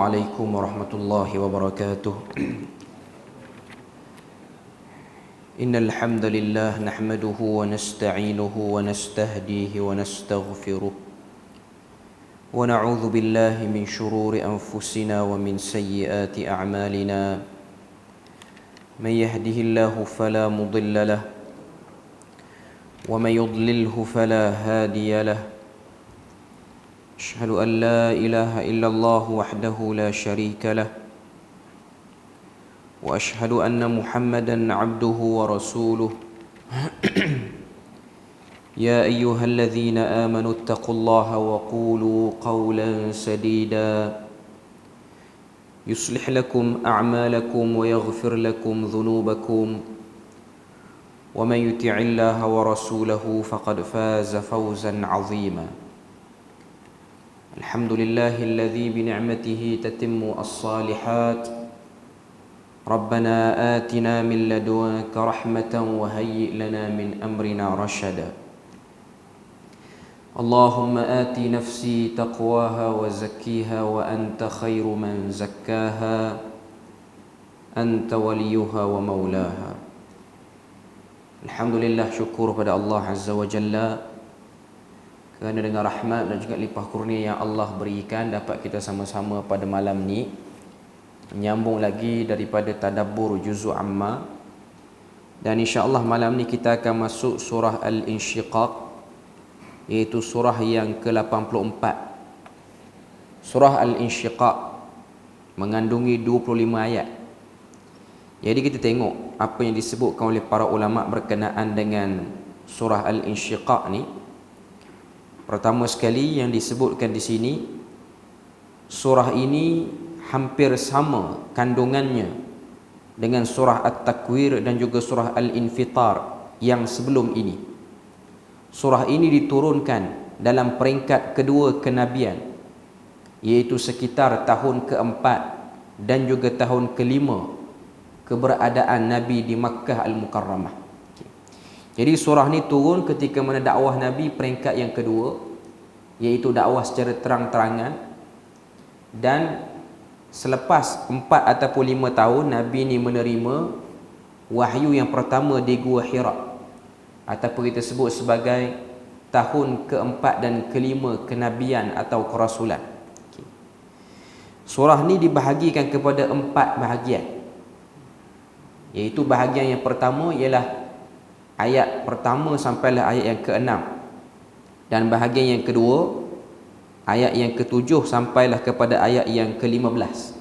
عليكم ورحمة الله وبركاته. إن الحمد لله نحمده ونستعينه ونستهديه ونستغفره ونعوذ بالله من شرور أنفسنا ومن سيئات أعمالنا. من يهده الله فلا مضل له ومن يضلله فلا هادي له. أشهد أن لا إله إلا الله وحده لا شريك له وأشهد أن محمدا عبده ورسوله. يا أيها الذين آمنوا اتقوا الله وقولوا قولا سديدا يصلح لكم أعمالكم ويغفر لكم ذنوبكم ومن يطع الله ورسوله فقد فاز فوزا عظيما. الحمد لله الذي بنعمته تتم الصالحات. ربنا آتنا من لدنك رحمة وهيئ لنا من أمرنا رشدا. اللهم آت نفسي تقواها وزكيها وأنت خير من زكاها أنت وليها ومولاها. Alhamdulillah, syukur pada Allah Azza wa Jalla kerana dengan rahmat dan juga limpah kurnia yang Allah berikan dapat kita sama-sama pada malam ni menyambung lagi daripada tadabbur juz'u amma, dan insya-Allah malam ni kita akan masuk surah Al-Insyiqaq, iaitu surah yang ke-84. Surah Al-Insyiqaq mengandungi 25 ayat. Jadi kita tengok apa yang disebutkan oleh para ulama berkenaan dengan surah Al-Insyiqaq ni. Pertama sekali yang disebutkan di sini, surah ini hampir sama kandungannya dengan surah At-Takwir dan juga surah Al-Infitar yang sebelum ini. Surah ini diturunkan dalam peringkat kedua kenabian, iaitu sekitar tahun keempat dan juga tahun kelima keberadaan Nabi di Makkah Al-Mukarramah. Jadi surah ni turun ketika mana dakwah Nabi peringkat yang kedua, iaitu dakwah secara terang-terangan, dan selepas 4 ataupun 5 tahun Nabi ni menerima wahyu yang pertama di Gua Hira, ataupun kita sebut sebagai tahun keempat dan kelima kenabian atau kerasulan. Surah ni dibahagikan kepada 4 bahagian, iaitu bahagian yang pertama ialah ayat pertama sampailah ayat yang ke-6, dan bahagian yang kedua ayat yang ke-7 sampailah kepada ayat yang ke-15.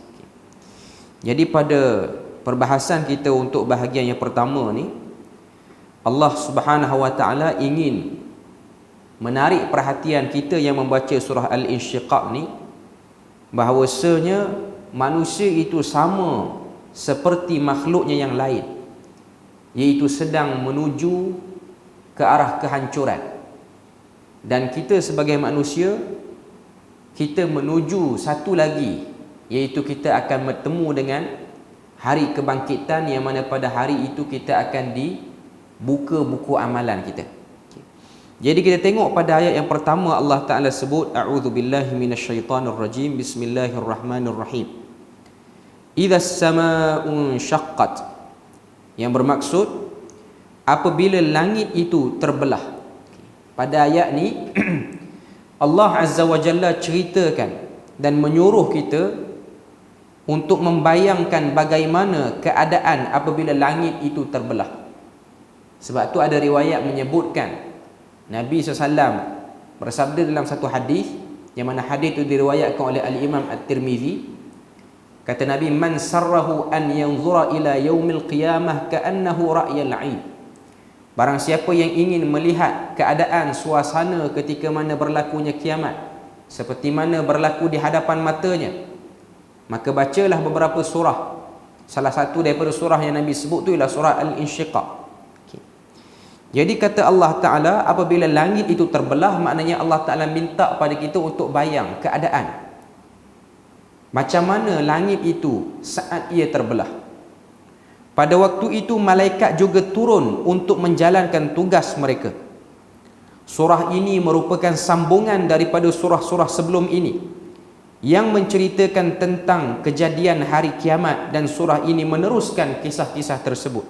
Jadi pada perbahasan kita untuk bahagian yang pertama ni, Allah Subhanahu wa taala ingin menarik perhatian kita yang membaca surah Al-Insyiqaq ni, bahawasanya manusia itu sama seperti makhluknya yang lain, iaitu sedang menuju ke arah kehancuran. Dan kita sebagai manusia, kita menuju satu lagi, iaitu kita akan bertemu dengan hari kebangkitan, yang mana pada hari itu kita akan dibuka buku amalan kita. Jadi kita tengok pada ayat yang pertama Allah Ta'ala sebut, A'udzubillahi minasyaitanirrajim, Bismillahirrahmanirrahim. Idza as-samaa'u syaqqat, yang bermaksud apabila langit itu terbelah. Pada ayat ni Allah Azza wa Jalla ceritakan dan menyuruh kita untuk membayangkan bagaimana keadaan apabila langit itu terbelah. Sebab tu ada riwayat menyebutkan Nabi SAW bersabda dalam satu hadis, yang mana hadis itu diriwayatkan oleh Al-Imam At-Tirmizi. Kata Nabi, man sarrahu an yanzura ila yaumil qiyamah ka'annahu ra'yal 'ain. Barang siapa yang ingin melihat keadaan suasana ketika mana berlakunya kiamat seperti mana berlaku di hadapan matanya, maka bacalah beberapa surah. Salah satu daripada surah yang Nabi sebut tu ialah surah Al-Insyiqaq. Jadi kata Allah Ta'ala, apabila langit itu terbelah, maknanya Allah Ta'ala minta pada kita untuk bayang keadaan macam mana langit itu saat ia terbelah. Pada waktu itu malaikat juga turun untuk menjalankan tugas mereka. Surah ini merupakan sambungan daripada surah-surah sebelum ini, yang menceritakan tentang kejadian hari kiamat, dan surah ini meneruskan kisah-kisah tersebut.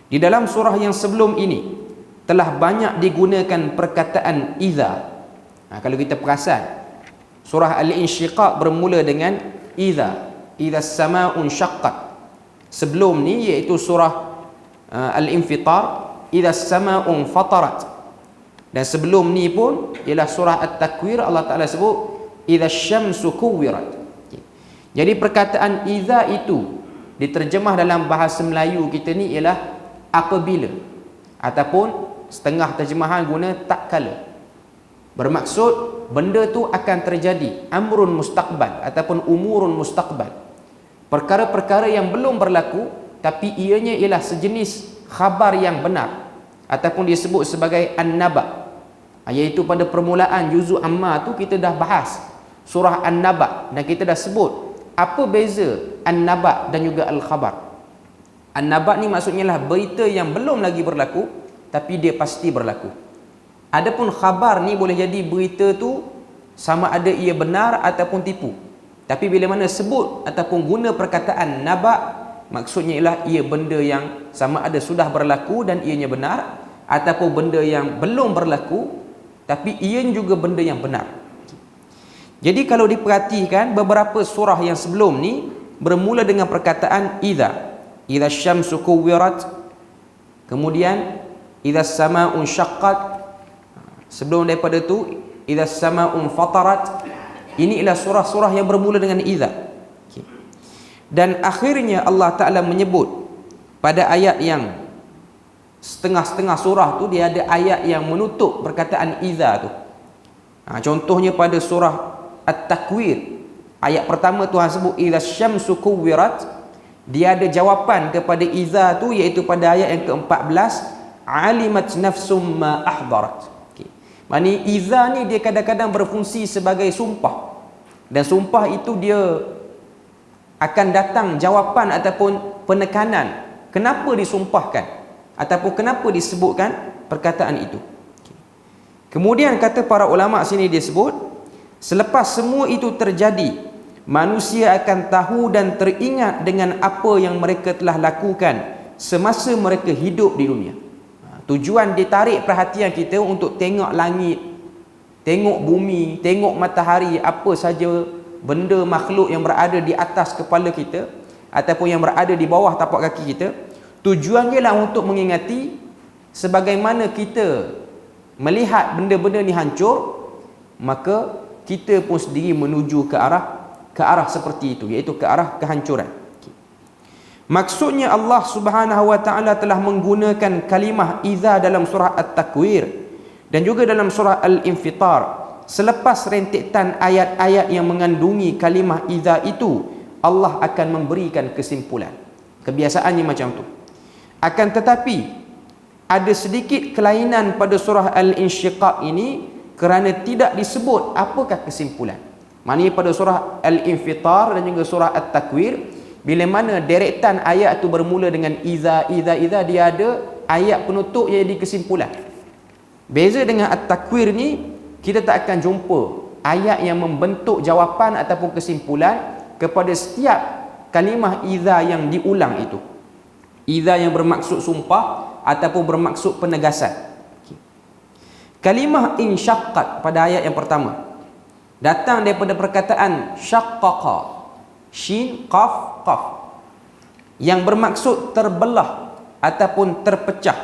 Di dalam surah yang sebelum ini telah banyak digunakan perkataan idza. Kalau kita perasan, surah Al-Insyiqaq bermula dengan idza as-samaa'u syaqqat. Sebelum ni iaitu surah Al-Infitar, idza as-samaa'u fatarat. Dan sebelum ni pun ialah surah At-Takwir, Allah Ta'ala sebut idza asy-syamsu kuwirat. Jadi perkataan idza itu diterjemah dalam bahasa Melayu kita ni ialah apabila, ataupun setengah terjemahan guna tak kala. Bermaksud benda tu akan terjadi, amrun mustaqbal ataupun umurun mustaqbal. Perkara-perkara yang belum berlaku tapi ianya ialah sejenis khabar yang benar, ataupun disebut sebagai an-naba. Iaitu pada permulaan juzuk amma tu kita dah bahas surah An-Naba, dan kita dah sebut apa beza An-Naba dan juga Al-Khabar. An-Naba ni maksudnya lah berita yang belum lagi berlaku tapi dia pasti berlaku. Adapun khabar ni boleh jadi berita tu sama ada ia benar ataupun tipu. Tapi bila mana sebut ataupun guna perkataan naba, maksudnya ialah ia benda yang sama ada sudah berlaku dan ianya benar, ataupun benda yang belum berlaku tapi ianya juga benda yang benar. Jadi kalau diperhatikan, beberapa surah yang sebelum ni bermula dengan perkataan idza asy-syamsu kuwirat, kemudian idza as-samaa'u syaqqat, sebelum daripada tu idza as-samaa'u fatarat. Ini ialah surah-surah yang bermula dengan idza. Dan akhirnya Allah Ta'ala menyebut pada ayat yang setengah-setengah surah tu, dia ada ayat yang menutup perkataan idza tu. Contohnya pada surah At-Takwir, ayat pertama Tuhan sebut idza asy-syamsu kuwirat, dia ada jawapan kepada idza tu, iaitu pada ayat yang ke-14, alimat nafsum ma ahdarat. Maksudnya idza ni dia kadang-kadang berfungsi sebagai sumpah, dan sumpah itu dia akan datang jawapan ataupun penekanan kenapa disumpahkan ataupun kenapa disebutkan perkataan itu. Kemudian kata para ulama sini dia sebut, selepas semua itu terjadi, manusia akan tahu dan teringat dengan apa yang mereka telah lakukan semasa mereka hidup di dunia. Tujuan ditarik perhatian kita untuk tengok langit, tengok bumi, tengok matahari, apa saja benda makhluk yang berada di atas kepala kita ataupun yang berada di bawah tapak kaki kita. Tujuannya lah untuk mengingati sebagaimana kita melihat benda-benda ni hancur, maka kita pun sendiri menuju ke arah seperti itu, iaitu ke arah kehancuran. Maksudnya Allah Subhanahu wa Ta'ala telah menggunakan kalimah idza dalam surah At-Takwir dan juga dalam surah Al-Infitar. Selepas rentetan ayat-ayat yang mengandungi kalimah idza itu, Allah akan memberikan kesimpulan. Kebiasaannya macam tu. Akan tetapi ada sedikit kelainan pada surah Al-Insyiqaq ini, kerana tidak disebut apakah kesimpulan. Maknanya pada surah Al-Infitar dan juga surah At-Takwir, bila mana deretan ayat itu bermula dengan idza, dia ada ayat penutup yang jadi kesimpulan. Beza dengan At-Takwir ni, kita tak akan jumpa ayat yang membentuk jawapan ataupun kesimpulan kepada setiap kalimah idza yang diulang itu. Idza yang bermaksud sumpah ataupun bermaksud penegasan. Kalimah insyaqqat pada ayat yang pertama datang daripada perkataan syaqqaqa, shin qaf qaf, yang bermaksud terbelah ataupun terpecah.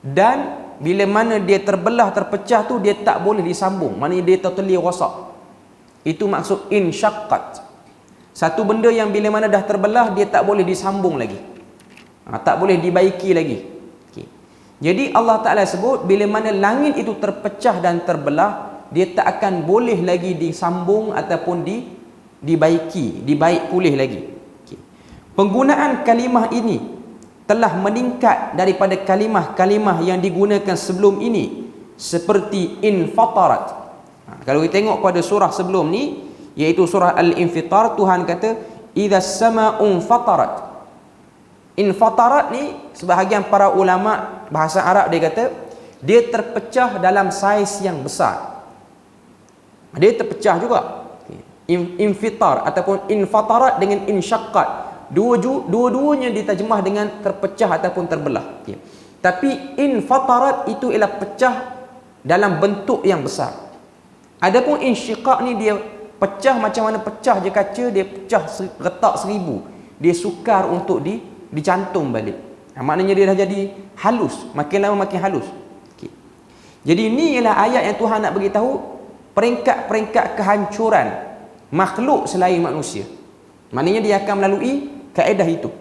Dan bila mana dia terbelah, terpecah tu dia tak boleh disambung, maknanya dia totally rosak. Itu maksud insyaqqat. Satu benda yang bila mana dah terbelah, dia tak boleh disambung lagi, tak boleh dibaiki lagi. Jadi Allah Ta'ala sebut bila mana langit itu terpecah dan terbelah, dia tak akan boleh lagi disambung ataupun dibaik pulih lagi. Penggunaan kalimah ini telah meningkat daripada kalimah-kalimah yang digunakan sebelum ini, seperti infatarat. Kalau kita tengok pada surah sebelum ni, iaitu surah Al-Infitar, Tuhan kata idza as-samaa'u fatarat. Infatarat ni, sebahagian para ulama bahasa Arab dia kata dia terpecah dalam saiz yang besar. Dia terpecah juga. Infitar ataupun infatarat dengan insyaqqat. Dua-duanya diterjemah dengan terpecah ataupun terbelah. Tapi infatarat itu ialah pecah dalam bentuk yang besar. Adapun insyiqaq ni dia pecah macam mana pecah je kaca, dia pecah retak 1000. Dia sukar untuk dicantum balik. Maknanya dia dah jadi halus, makin lama makin halus. Jadi ini ialah ayat yang Tuhan nak beritahu peringkat-peringkat kehancuran makhluk selain manusia. Maknanya dia akan melalui kaedah itu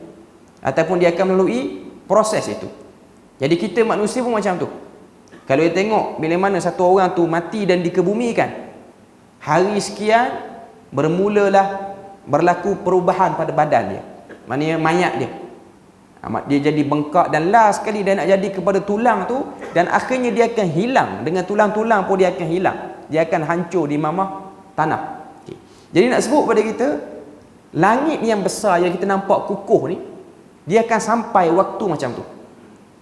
ataupun dia akan melalui proses itu. Jadi kita manusia pun macam tu. Kalau dia tengok bila mana satu orang tu mati dan dikebumikan, hari sekian bermulalah berlaku perubahan pada badan dia. Maknanya mayat dia. Dia jadi bengkak dan last sekali dia nak jadi kepada tulang tu, dan akhirnya dia akan hilang. Dengan tulang-tulang pun dia akan hilang. Dia akan hancur di mamah tanah. Jadi nak sebut pada kita, langit yang besar yang kita nampak kukuh ni, dia akan sampai waktu macam tu.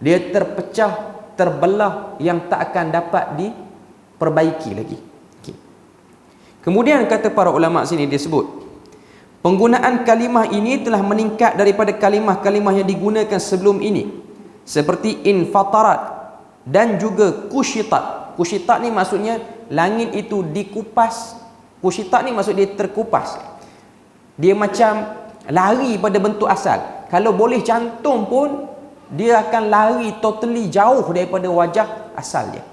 Dia terpecah, terbelah yang tak akan dapat diperbaiki lagi. Kemudian kata para ulama sini dia sebut, penggunaan kalimah ini telah meningkat daripada kalimah-kalimah yang digunakan sebelum ini, seperti infatarat dan juga kushitat. Kushitat ni maksudnya langit itu dikupas. Kushitat ni maksud dia terkupas. Dia macam lari pada bentuk asal. Kalau boleh cantum pun dia akan lari totally jauh daripada wajah asal dia.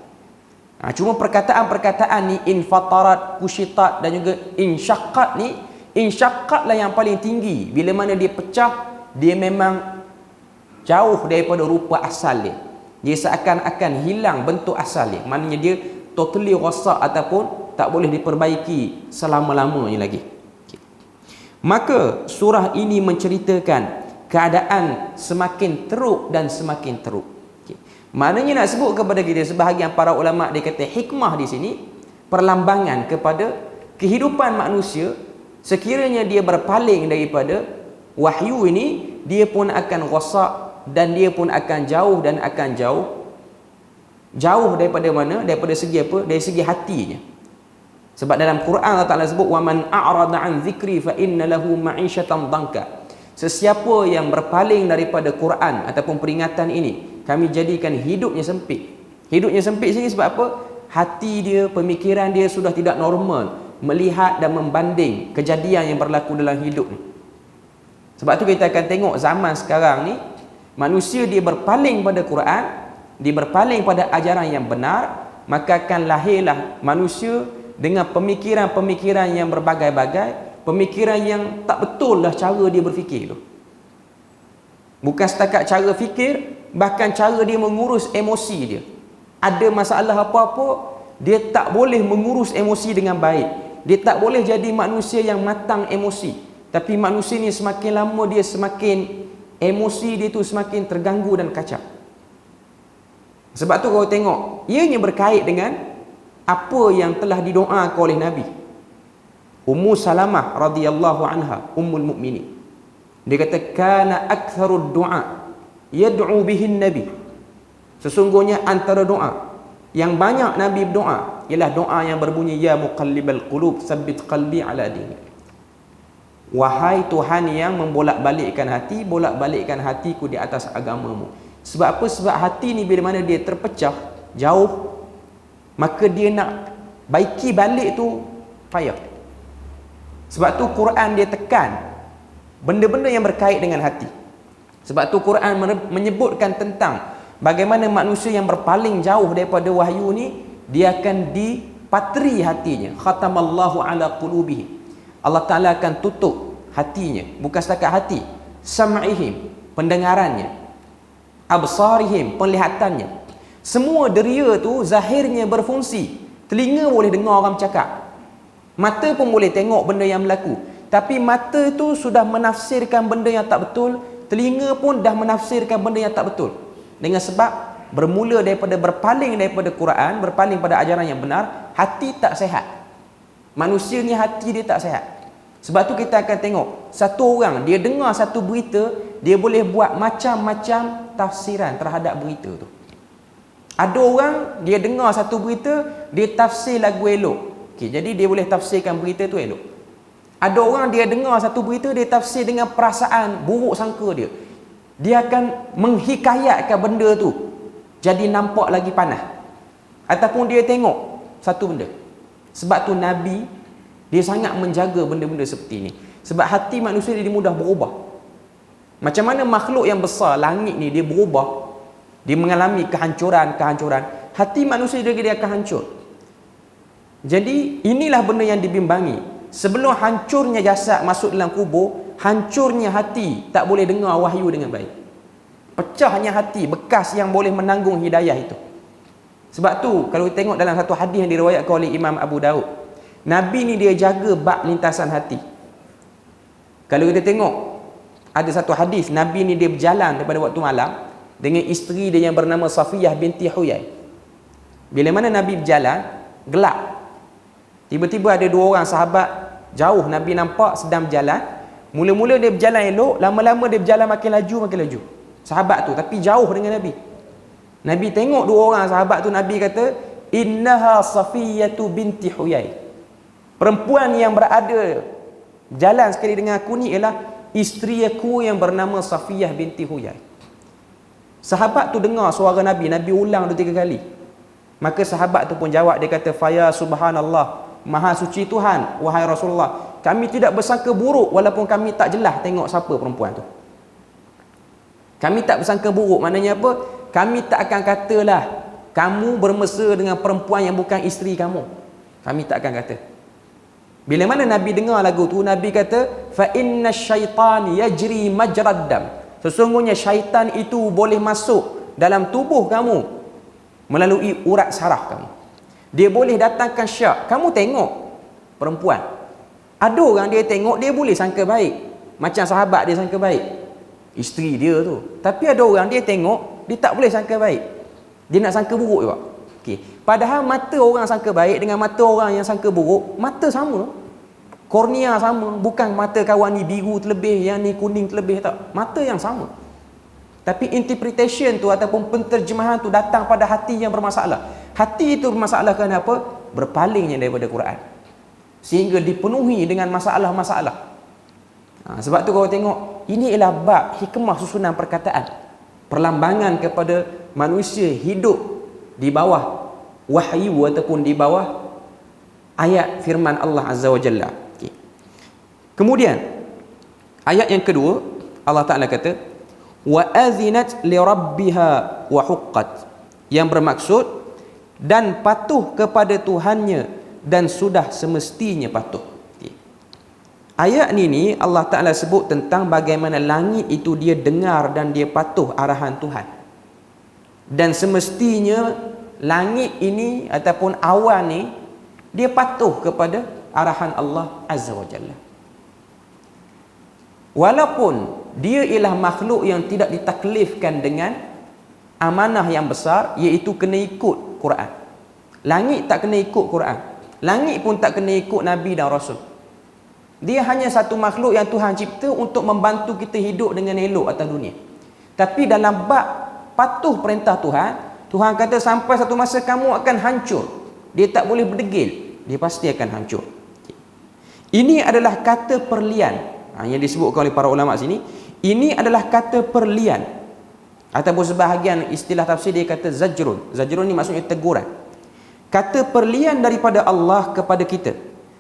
Cuma perkataan-perkataan ni infatarat, kushitat dan juga insyaqqat ni, insyaqqat lah yang paling tinggi. Bila mana dia pecah, dia memang jauh daripada rupa asal dia. Dia seakan-akan hilang bentuk asal dia. Maknanya dia totally rosak ataupun tak boleh diperbaiki selama-lamanya lagi. Maka surah ini menceritakan keadaan semakin teruk dan semakin teruk. Maknanya nak sebut kepada kita, sebahagian para ulama dia kata hikmah di sini perlambangan kepada kehidupan manusia. Sekiranya dia berpaling daripada wahyu ini, dia pun akan rosak dan dia pun akan jauh dan akan jauh daripada mana? Daripada segi apa? Dari segi hatinya. Sebab dalam Quran Allah Ta'ala sebut waman a'rada an zikri fa inna lahu ma'isyatan dhanka. Sesiapa yang berpaling daripada Quran ataupun peringatan ini, kami jadikan hidupnya sempit. Hidupnya sempit sini sebab apa? Hati dia, pemikiran dia sudah tidak normal melihat dan membanding kejadian yang berlaku dalam hidup ni. Sebab tu kita akan tengok zaman sekarang ni, manusia dia berpaling pada Quran, dia berpaling pada ajaran yang benar, maka akan lahirlah manusia dengan pemikiran-pemikiran yang berbagai-bagai, pemikiran yang tak betul lah cara dia berfikir tu. Bukan setakat cara fikir, bahkan cara dia mengurus emosi dia. Ada masalah apa-apa, dia tak boleh mengurus emosi dengan baik. Dia tak boleh jadi manusia yang matang emosi. Tapi manusia ni semakin lama dia semakin emosi dia tu semakin terganggu dan kacau. Sebab tu kau tengok, ianya berkait dengan apa yang telah didoakan oleh Nabi. Ummu Salamah radhiyallahu anha, ummul mukminin. Dia kata kana aktsarud du'a yad'u bihin nabi. Sesungguhnya antara doa yang banyak Nabi berdoa ialah doa yang berbunyi ya muqallibal qulub tsabbit qalbi ala dinik. Wahai Tuhan yang membolak-balikkan hati, bolak-balikkan hatiku di atas agamamu. Sebab apa? Sebab hati ni bila mana dia terpecah jauh, maka dia nak baiki balik tu payah. Sebab tu Quran dia tekan benda-benda yang berkait dengan hati. Sebab tu Quran menyebutkan tentang bagaimana manusia yang berpaling jauh daripada wahyu ni, dia akan dipatri hatinya. Khatamallahu ala qulubihim. Allah Ta'ala akan tutup hatinya. Bukan setakat hati, sam'ihim, pendengarannya, absarihim, penglihatannya. Semua deria tu zahirnya berfungsi. Telinga boleh dengar orang bercakap, mata pun boleh tengok benda yang berlaku. Tapi mata tu sudah menafsirkan benda yang tak betul, telinga pun dah menafsirkan benda yang tak betul. Dengan sebab bermula daripada berpaling daripada Quran, berpaling pada ajaran yang benar, hati tak sihat. Manusia ni hati dia tak sihat. Sebab tu kita akan tengok satu orang, dia dengar satu berita, dia boleh buat macam-macam tafsiran terhadap berita tu. Ada orang dia dengar satu berita, dia tafsir lagu elok. Okey, jadi dia boleh tafsirkan berita tu elok. Ada orang dia dengar satu berita, dia tafsir dengan perasaan buruk sangka dia. Dia akan menghikayatkan benda tu jadi nampak lagi panas. Ataupun dia tengok satu benda. Sebab tu Nabi dia sangat menjaga benda-benda seperti ini. Sebab hati manusia dia mudah berubah. Macam mana makhluk yang besar, langit ni dia berubah, dia mengalami kehancuran. Hati manusia dia akan hancur. Jadi inilah benda yang dibimbangi. Sebelum hancurnya jasad masuk dalam kubur, hancurnya hati, tak boleh dengar wahyu dengan baik. Pecahnya hati, bekas yang boleh menanggung hidayah itu. Sebab tu kalau kita tengok dalam satu hadis yang diriwayatkan oleh Imam Abu Daud, Nabi ni dia jaga bab lintasan hati. Kalau kita tengok ada satu hadis, Nabi ni dia berjalan daripada waktu malam dengan isteri dia yang bernama Safiyah binti Huyai. Bila mana Nabi berjalan, gelap. Tiba-tiba ada dua orang sahabat jauh, Nabi nampak sedang berjalan. Mula-mula dia berjalan elok, lama-lama dia berjalan makin laju. Sahabat tu, tapi jauh dengan Nabi. Nabi tengok dua orang sahabat tu, Nabi kata, "Innaha Safiyatu binti Huyai." Perempuan yang berada jalan sekali dengan aku ni ialah isteri aku yang bernama Safiyah binti Huyai. Sahabat tu dengar suara Nabi, Nabi ulang 2-3 kali. Maka sahabat tu pun jawab, dia kata, "Faya subhanallah, Maha suci Tuhan, wahai Rasulullah, kami tidak bersangka buruk walaupun kami tak jelas tengok siapa perempuan tu." Kami tak bersangka buruk, maknanya apa? Kami tak akan katalah kamu bermesra dengan perempuan yang bukan isteri kamu. Kami tak akan kata. Bila mana Nabi dengar lagu tu, Nabi kata, "Fa inna syaitan yajri majrad dam." Sesungguhnya syaitan itu boleh masuk dalam tubuh kamu melalui urat saraf kamu. Dia boleh datangkan syak. Kamu tengok perempuan, ada orang dia tengok, dia boleh sangka baik, macam sahabat dia sangka baik, isteri dia tu. Tapi ada orang dia tengok, dia tak boleh sangka baik, dia nak sangka buruk juga. Okey, padahal mata orang sangka baik dengan mata orang yang sangka buruk, mata sama, kornea sama. Bukan mata kawan ni biru terlebih, yang ni kuning terlebih, tak. Mata yang sama. Tapi interpretation tu ataupun penterjemahan tu datang pada hati yang bermasalah. Hati itu bermasalah kerana apa? Berpalingnya daripada Quran, sehingga dipenuhi dengan masalah-masalah. Sebab tu kalau tengok, ini ialah bab hikmah susunan perkataan, perlambangan kepada manusia hidup di bawah wahyu ataupun di bawah ayat firman Allah Azza wa Jalla. Okay. Kemudian ayat yang kedua, Allah Ta'ala kata, "Wa azinat li rabbiha wa huqqat", yang bermaksud dan patuh kepada Tuhannya dan sudah semestinya patuh. Okay. Ayat ni Allah Ta'ala sebut tentang bagaimana langit itu dia dengar dan dia patuh arahan Tuhan. Dan semestinya langit ini ataupun awan ni dia patuh kepada arahan Allah Azza wa Jalla. Walaupun dia ialah makhluk yang tidak ditaklifkan dengan amanah yang besar, iaitu kena ikut Quran. Langit tak kena ikut Quran. Langit pun tak kena ikut Nabi dan Rasul. Dia hanya satu makhluk yang Tuhan cipta untuk membantu kita hidup dengan elok atas dunia. Tapi dalam bab patuh perintah Tuhan, Tuhan kata sampai satu masa kamu akan hancur. Dia tak boleh berdegil, dia pasti akan hancur. Ini adalah kata perlian yang disebutkan oleh para ulama sini. Ini adalah kata perlian, ataupun sebahagian istilah tafsir dia kata zajrun. Zajrun ni maksudnya teguran. Kata perlian daripada Allah kepada kita.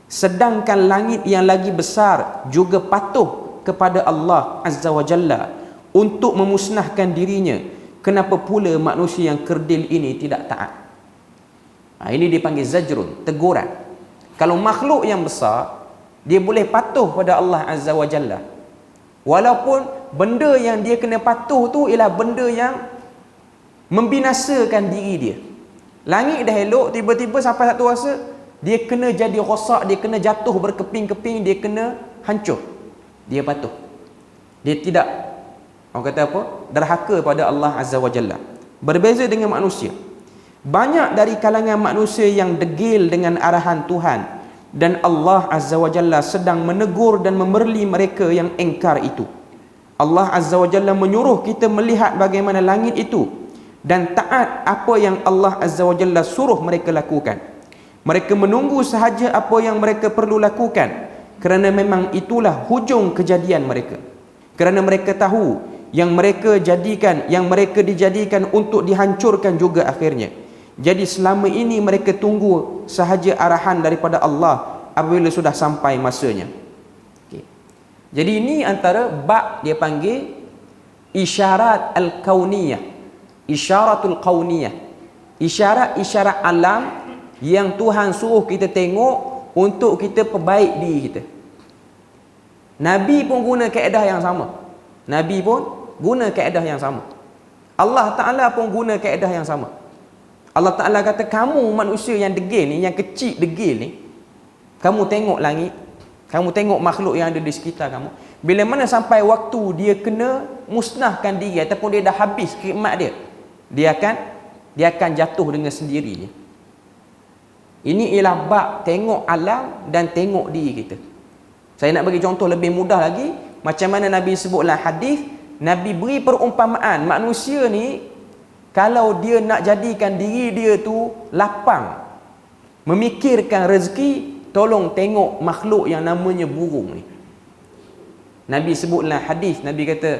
Sedangkan langit yang lagi besar juga patuh kepada Allah Azza wa Jalla untuk memusnahkan dirinya. Kenapa pula manusia yang kerdil ini tidak taat? Ini dipanggil zajrun, teguran. Kalau makhluk yang besar, dia boleh patuh pada Allah Azza wa Jalla, walaupun benda yang dia kena patuh tu ialah benda yang membinasakan diri dia. Langit dah elok, tiba-tiba sampai satu masa dia kena jadi rosak, dia kena jatuh berkeping-keping, dia kena hancur. Dia patuh. Dia tidak, orang kata apa, derhaka pada Allah Azza wa Jalla. Berbeza dengan manusia. Banyak dari kalangan manusia yang degil dengan arahan Tuhan, dan Allah Azza wa Jalla sedang menegur dan memerli mereka yang engkar itu. Allah Azza wa Jalla menyuruh kita melihat bagaimana langit itu dan taat apa yang Allah Azza wa Jalla suruh mereka lakukan. Mereka menunggu sahaja apa yang mereka perlu lakukan, kerana memang itulah hujung kejadian mereka. Kerana mereka tahu yang mereka dijadikan untuk dihancurkan juga akhirnya. Jadi selama ini mereka tunggu sahaja arahan daripada Allah apabila sudah sampai masanya. Okay. Jadi ini antara bab dia panggil isyarat al-kauniyah, isyaratul kauniyah, isyarat-isyarat alam yang Tuhan suruh kita tengok untuk kita perbaik diri kita. Nabi pun guna kaedah yang sama. Nabi pun guna kaedah yang sama. Allah Ta'ala pun guna kaedah yang sama. Allah Ta'ala kata, kamu manusia yang degil ni, yang kecil degil ni, kamu tengok langit, kamu tengok makhluk yang ada di sekitar kamu. Bila mana sampai waktu dia kena musnahkan diri ataupun dia dah habis khidmat dia akan jatuh dengan sendirinya. Ini ialah bab tengok alam dan tengok diri kita. Saya nak bagi contoh lebih mudah lagi. Macam mana Nabi sebutlah hadis, Nabi beri perumpamaan manusia ni, kalau dia nak jadikan diri dia tu lapang memikirkan rezeki, tolong tengok makhluk yang namanya burung ni. Nabi sebutlah hadis, Nabi kata,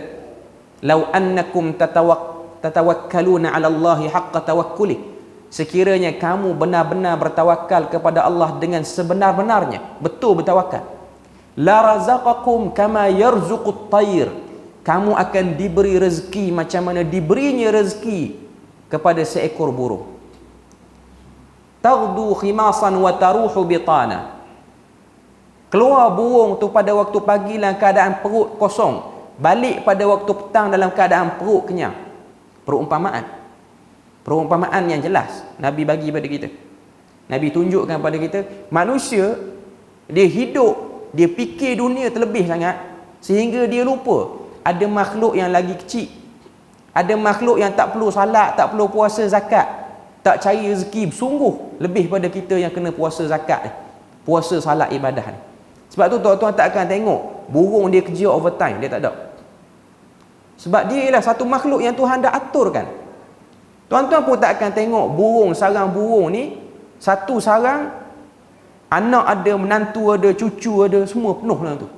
"Lau annakum tatawakkaluna 'ala Allahi haqqa tawakkuli." Sekiranya kamu benar-benar bertawakal kepada Allah dengan sebenar-benarnya, betul bertawakal, la razaqakum kama yarzuqut tayr, kamu akan diberi rezeki macam mana diberinya rezeki kepada seekor burung. Taghdu khimasan wa taruhu bitana, keluar burung tu pada waktu pagi dalam keadaan perut kosong, balik pada waktu petang dalam keadaan perut kenyang. Perumpamaan yang jelas Nabi bagi pada kita. Nabi tunjukkan pada kita, manusia dia hidup, dia fikir dunia terlebih sangat sehingga dia lupa ada makhluk yang lagi kecil, ada makhluk yang tak perlu salat, tak perlu puasa zakat, tak cari rezeki sungguh lebih pada kita yang kena puasa zakat ni, puasa salat ibadah ni. Sebab tu tuan-tuan tak akan tengok burung dia kerja overtime, dia tak ada. Sebab dia ialah satu makhluk yang Tuhan dah aturkan. Tuan-tuan pun tak akan tengok burung, sarang burung ni, satu sarang, anak ada, menantu ada, cucu ada, semua penuh dalam tu.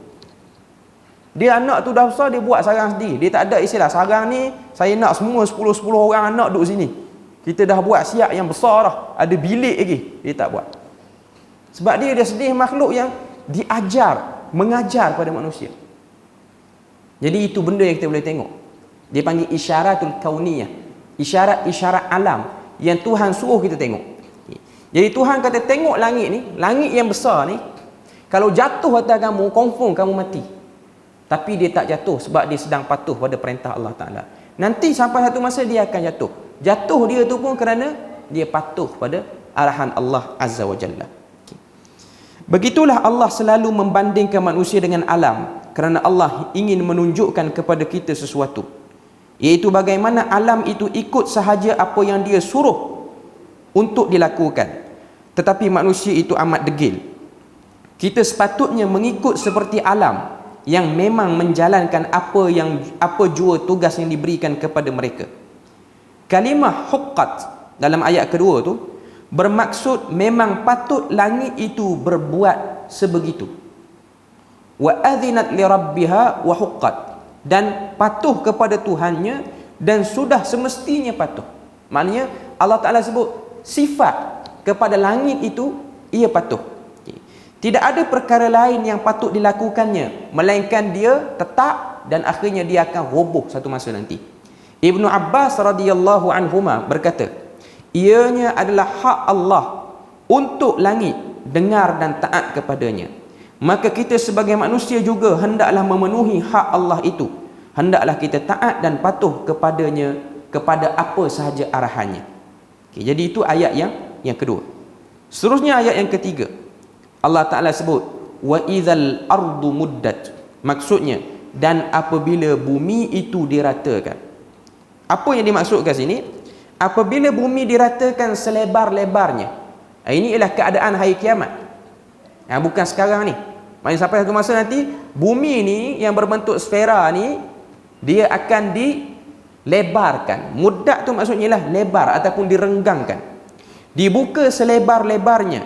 Dia anak tu dah besar, dia buat sarang sendiri. Dia tak ada istilah, sarang ni saya nak semua 10 orang anak duduk sini, kita dah buat siap yang besar dah, ada bilik lagi. Dia tak buat. Sebab dia sendiri makhluk yang diajar, mengajar pada manusia. Jadi itu benda yang kita boleh tengok. Dia panggil isyaratul kauniyah, isyarat-isyarat alam yang Tuhan suruh kita tengok. Jadi Tuhan kata, tengok langit ni, langit yang besar ni, kalau jatuh atas kamu, confirm kamu mati. Tapi dia tak jatuh sebab dia sedang patuh pada perintah Allah Ta'ala. Nanti sampai satu masa dia akan jatuh. Jatuh dia tu pun kerana dia patuh pada arahan Allah Azza wa Jalla. Begitulah Allah selalu membandingkan manusia dengan alam, kerana Allah ingin menunjukkan kepada kita sesuatu, iaitu bagaimana alam itu ikut sahaja apa yang dia suruh untuk dilakukan. Tetapi manusia itu amat degil. Kita sepatutnya mengikut seperti alam yang memang menjalankan apa jua tugas yang diberikan kepada mereka. Kalimah huqqat dalam ayat kedua tu bermaksud memang patut langit itu berbuat sebegitu. Wa adzinat li rabbiha wa huqqat, dan patuh kepada Tuhannya dan sudah semestinya patuh. Maknanya Allah Ta'ala sebut sifat kepada langit itu, ia patuh. Tidak ada perkara lain yang patut dilakukannya, melainkan dia tetap dan akhirnya dia akan roboh satu masa nanti. Ibnu Abbas radhiyallahu anhuma berkata, ianya adalah hak Allah untuk langit dengar dan taat kepadanya. Maka kita sebagai manusia juga hendaklah memenuhi hak Allah itu. Hendaklah kita taat dan patuh kepadanya, kepada apa sahaja arahannya. Okay, jadi itu ayat yang kedua. Seterusnya ayat yang ketiga, Allah Ta'ala sebut wa idzal ardu muddat, maksudnya dan apabila bumi itu diratakan. Apa yang dimaksudkan sini? Apabila bumi diratakan selebar-lebarnya. Ini ialah keadaan hari kiamat, bukan sekarang ni. Maksudnya sampai satu masa nanti bumi ni yang berbentuk sfera ni, dia akan dilebarkan. Muddat tu maksudnya lah lebar ataupun direnggangkan, dibuka selebar-lebarnya,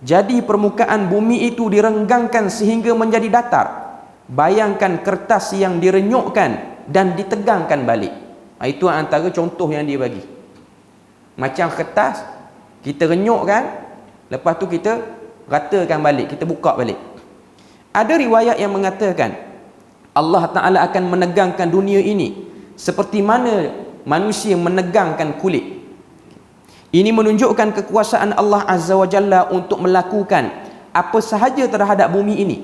Jadi permukaan bumi itu direnggangkan sehingga menjadi datar. Bayangkan kertas yang direnyukkan dan ditegangkan balik. Itu antara contoh yang dia bagi. Macam kertas, kita renyukkan, lepas tu kita ratakan balik, kita buka balik. Ada riwayat yang mengatakan Allah Ta'ala akan menegangkan dunia ini seperti mana manusia menegangkan kulit. Ini menunjukkan kekuasaan Allah Azza wa Jalla untuk melakukan apa sahaja terhadap bumi ini.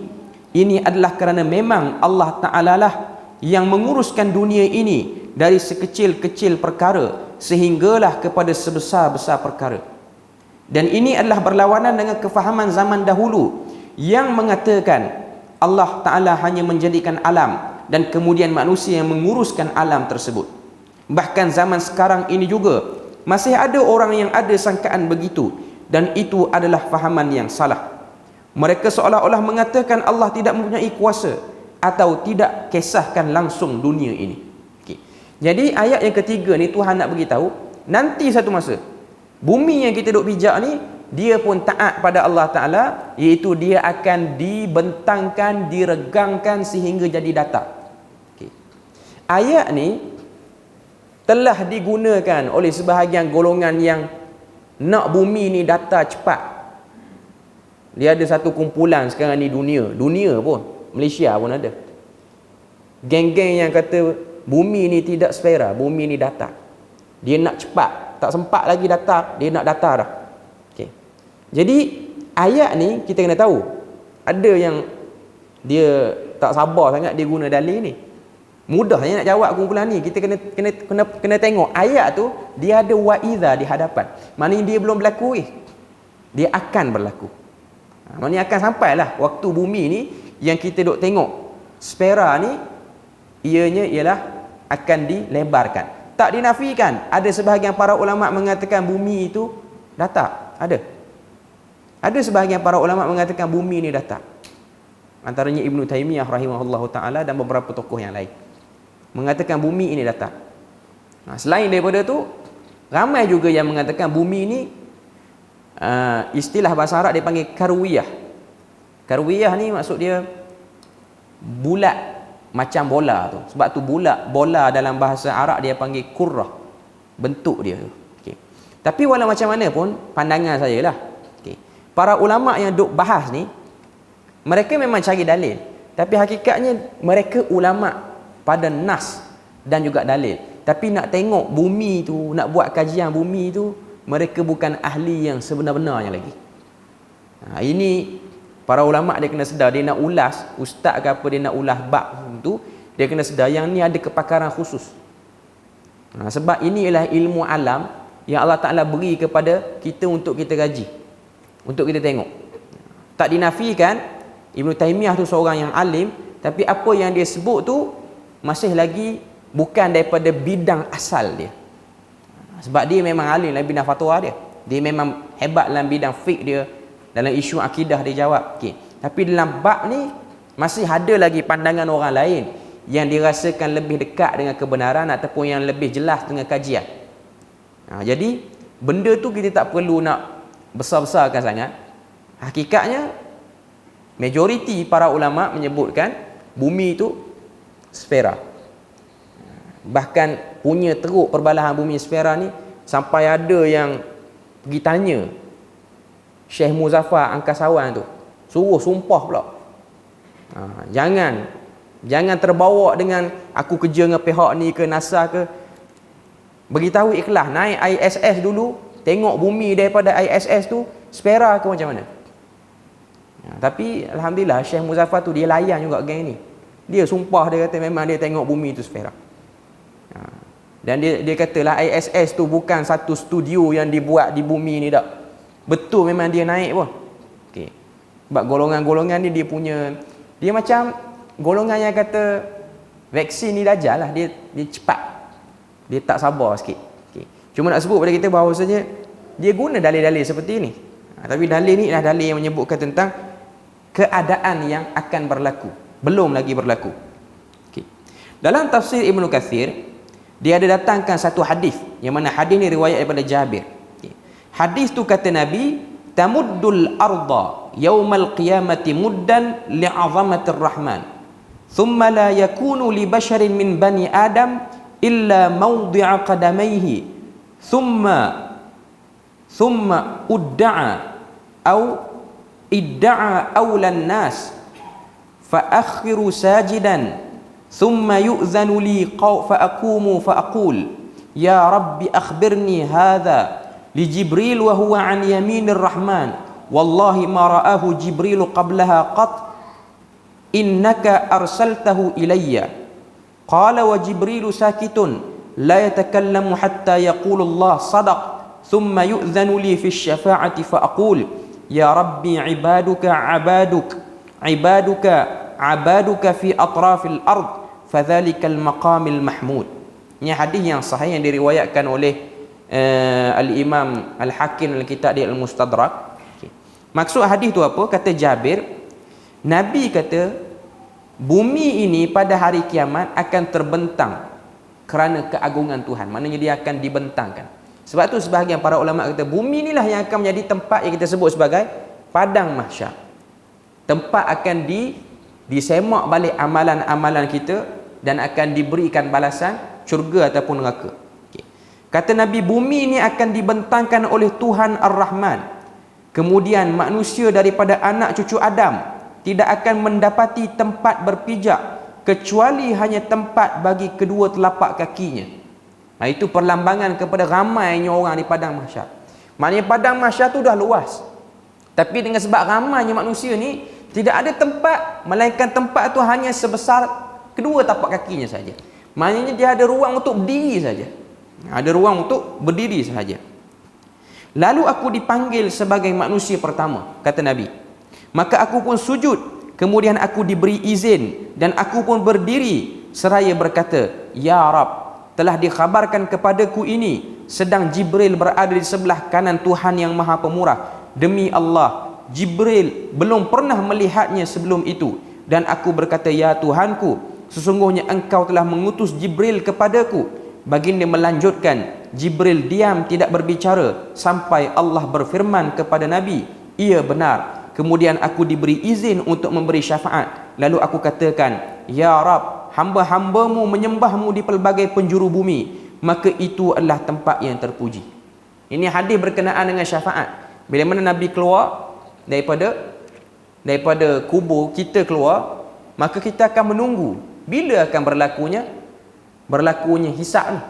Ini adalah kerana memang Allah Ta'ala lah yang menguruskan dunia ini dari sekecil-kecil perkara sehinggalah kepada sebesar-besar perkara. Dan ini adalah berlawanan dengan kefahaman zaman dahulu yang mengatakan Allah Ta'ala hanya menjadikan alam dan kemudian manusia yang menguruskan alam tersebut. Bahkan zaman sekarang ini juga masih ada orang yang ada sangkaan begitu, dan itu adalah fahaman yang salah. Mereka seolah-olah mengatakan Allah tidak mempunyai kuasa atau tidak kisahkan langsung dunia ini. Okay. Jadi ayat yang ketiga ni Tuhan nak beritahu nanti satu masa bumi yang kita duk pijak ni dia pun taat pada Allah Ta'ala, iaitu dia akan dibentangkan, diregangkan sehingga jadi datar. Okay. Ayat ni telah digunakan oleh sebahagian golongan yang nak bumi ni datar cepat. Dia ada satu kumpulan sekarang ni dunia pun, Malaysia pun ada geng-geng yang kata bumi ni tidak sfera, bumi ni datar. Dia nak cepat, tak sempat lagi datar, dia nak datar dah. Okay. Jadi ayat ni kita kena tahu, ada yang dia tak sabar sangat dia guna dalil ni. Mudahnya nak jawab kumpulan ni, kita kena tengok ayat tu dia ada wa'idha di hadapan. Maknanya dia belum berlaku dia akan berlaku. Maknanya akan sampailah waktu bumi ni yang kita duk tengok sfera ni, ianya ialah akan dilebarkan. Tak dinafikan. Ada sebahagian para ulama mengatakan bumi itu datar. Ada sebahagian para ulama mengatakan bumi ni datar. Antaranya Ibnu Taimiyah rahimahullahu taala dan beberapa tokoh yang lain mengatakan bumi ini datar. Selain daripada tu, ramai juga yang mengatakan bumi ini istilah bahasa Arab dia panggil karwiyah. Karwiyah ni maksud dia bulat macam bola tu. Sebab tu bola dalam bahasa Arab dia panggil kurrah, bentuk dia tu. Okay. Tapi walau macam mana pun pandangan saya lah. Okay. Para ulama yang duk bahas ni, mereka memang cari dalil, tapi hakikatnya mereka ulama pada nas dan juga dalil. Tapi nak tengok bumi tu, nak buat kajian bumi tu, mereka bukan ahli yang sebenar-benarnya lagi. Ini para ulama dia kena sedar, dia nak ulas ustaz ke apa, dia nak ulas bab tu, dia kena sedar yang ni ada kepakaran khusus. Sebab ini ialah ilmu alam yang Allah Ta'ala beri kepada kita untuk kita kaji, untuk kita tengok. Tak dinafikan Ibnu Taimiyah tu seorang yang alim, tapi apa yang dia sebut tu masih lagi bukan daripada bidang asal dia. Sebab dia memang alim dalam bidang fatwa dia. Dia memang hebat dalam bidang fiqh dia, dalam isu akidah dia jawab. Okay. Tapi dalam bab ni masih ada lagi pandangan orang lain yang dirasakan lebih dekat dengan kebenaran ataupun yang lebih jelas dengan kajian. Jadi benda tu kita tak perlu nak besar-besarkan sangat. Hakikatnya majoriti para ulama menyebutkan bumi itu sfera. Bahkan punya teruk perbalahan bumi sfera ni sampai ada yang pergi tanya Syekh Muzaffar Angkasawan tu, suruh sumpah pula. Jangan terbawa dengan aku kerja dengan pihak ni ke NASA ke. Beritahu ikhlas, naik ISS dulu, tengok bumi daripada ISS tu sfera ke macam mana. Tapi alhamdulillah Syekh Muzaffar tu dia layan juga geng ni. Dia sumpah, dia kata memang dia tengok bumi itu sfera. Dan dia katalah ISS tu bukan satu studio yang dibuat di bumi ni tak. Betul memang dia naik pun. Okay. Sebab golongan-golongan ni dia macam golongan yang kata vaksin ni dajal lah. Dia cepat. Dia tak sabar sikit. Okay. Cuma nak sebut pada kita bahawasanya dia guna dalil-dalil seperti ini. Tapi dalil ni adalah dalil yang menyebutkan tentang keadaan yang akan berlaku, belum lagi berlaku. Okay. Dalam tafsir Ibnu Katsir, dia ada datangkan satu hadis, yang mana hadis ni riwayat daripada Jabir. Okay. Hadis tu kata Nabi, tamuddul arda yaumal qiyamati muddan li'azamatir rahman thumma la yakunu li basharin min bani adam illa mawdi'a qadamayhi thumma udda'a au idda'a awlan nas fa akhiru sajidan thumma yu'zanu li fa aqul ya rabbi akhbirni hadha li Jibril wa huwa an yaminir rahman wallahi ma ra'ahu Jibril qablaha qat innaka arsaltahu ilayya qala wa Jibril sakitun la yatakallamu hatta yaqulu Allah sadaq thumma yu'zanu li fi syafa'ati fa aqul ya rabbi ibaduka fi atrafil ard fadhalikal maqamil mahmud. Ini hadis yang sahih yang diriwayatkan oleh Al-Imam Al-Hakim dalam kitab dia Al-Mustadrak. Maksud hadis tu apa? Kata Jabir, Nabi kata bumi ini pada hari kiamat akan terbentang kerana keagungan Tuhan. Maknanya dia akan dibentangkan. Sebab tu sebahagian para ulama kata bumi inilah yang akan menjadi tempat yang kita sebut sebagai padang mahsyar. Tempat akan disemak balik amalan-amalan kita dan akan diberikan balasan syurga ataupun neraka. Kata Nabi, bumi ini akan dibentangkan oleh Tuhan Ar-Rahman. Kemudian manusia daripada anak cucu Adam tidak akan mendapati tempat berpijak kecuali hanya tempat bagi kedua telapak kakinya. Itu perlambangan kepada ramainya orang di padang mahsyar. Maknanya padang mahsyar tu dah luas, tapi dengan sebab ramainya manusia ni tidak ada tempat, melainkan tempat tu hanya sebesar kedua tapak kakinya saja. Maknanya dia ada ruang untuk berdiri saja. Ada ruang untuk berdiri sahaja. Lalu aku dipanggil sebagai manusia pertama, kata Nabi. Maka aku pun sujud. Kemudian aku diberi izin dan aku pun berdiri seraya berkata, ya Rab, telah dikhabarkan kepadaku ini sedang Jibril berada di sebelah kanan Tuhan yang Maha Pemurah. Demi Allah, Jibril belum pernah melihatnya sebelum itu. Dan aku berkata, ya Tuhanku, sesungguhnya engkau telah mengutus Jibril kepadaku. Baginda melanjutkan, Jibril diam tidak berbicara sampai Allah berfirman kepada Nabi, ia benar. Kemudian aku diberi izin untuk memberi syafaat. Lalu aku katakan, ya Rab, hamba-hambamu menyembahmu di pelbagai penjuru bumi, maka itu adalah tempat yang terpuji. Ini hadis berkenaan dengan syafaat. Bila mana Nabi keluar daripada kubur kita keluar, maka kita akan menunggu bila akan berlakunya hisab ni.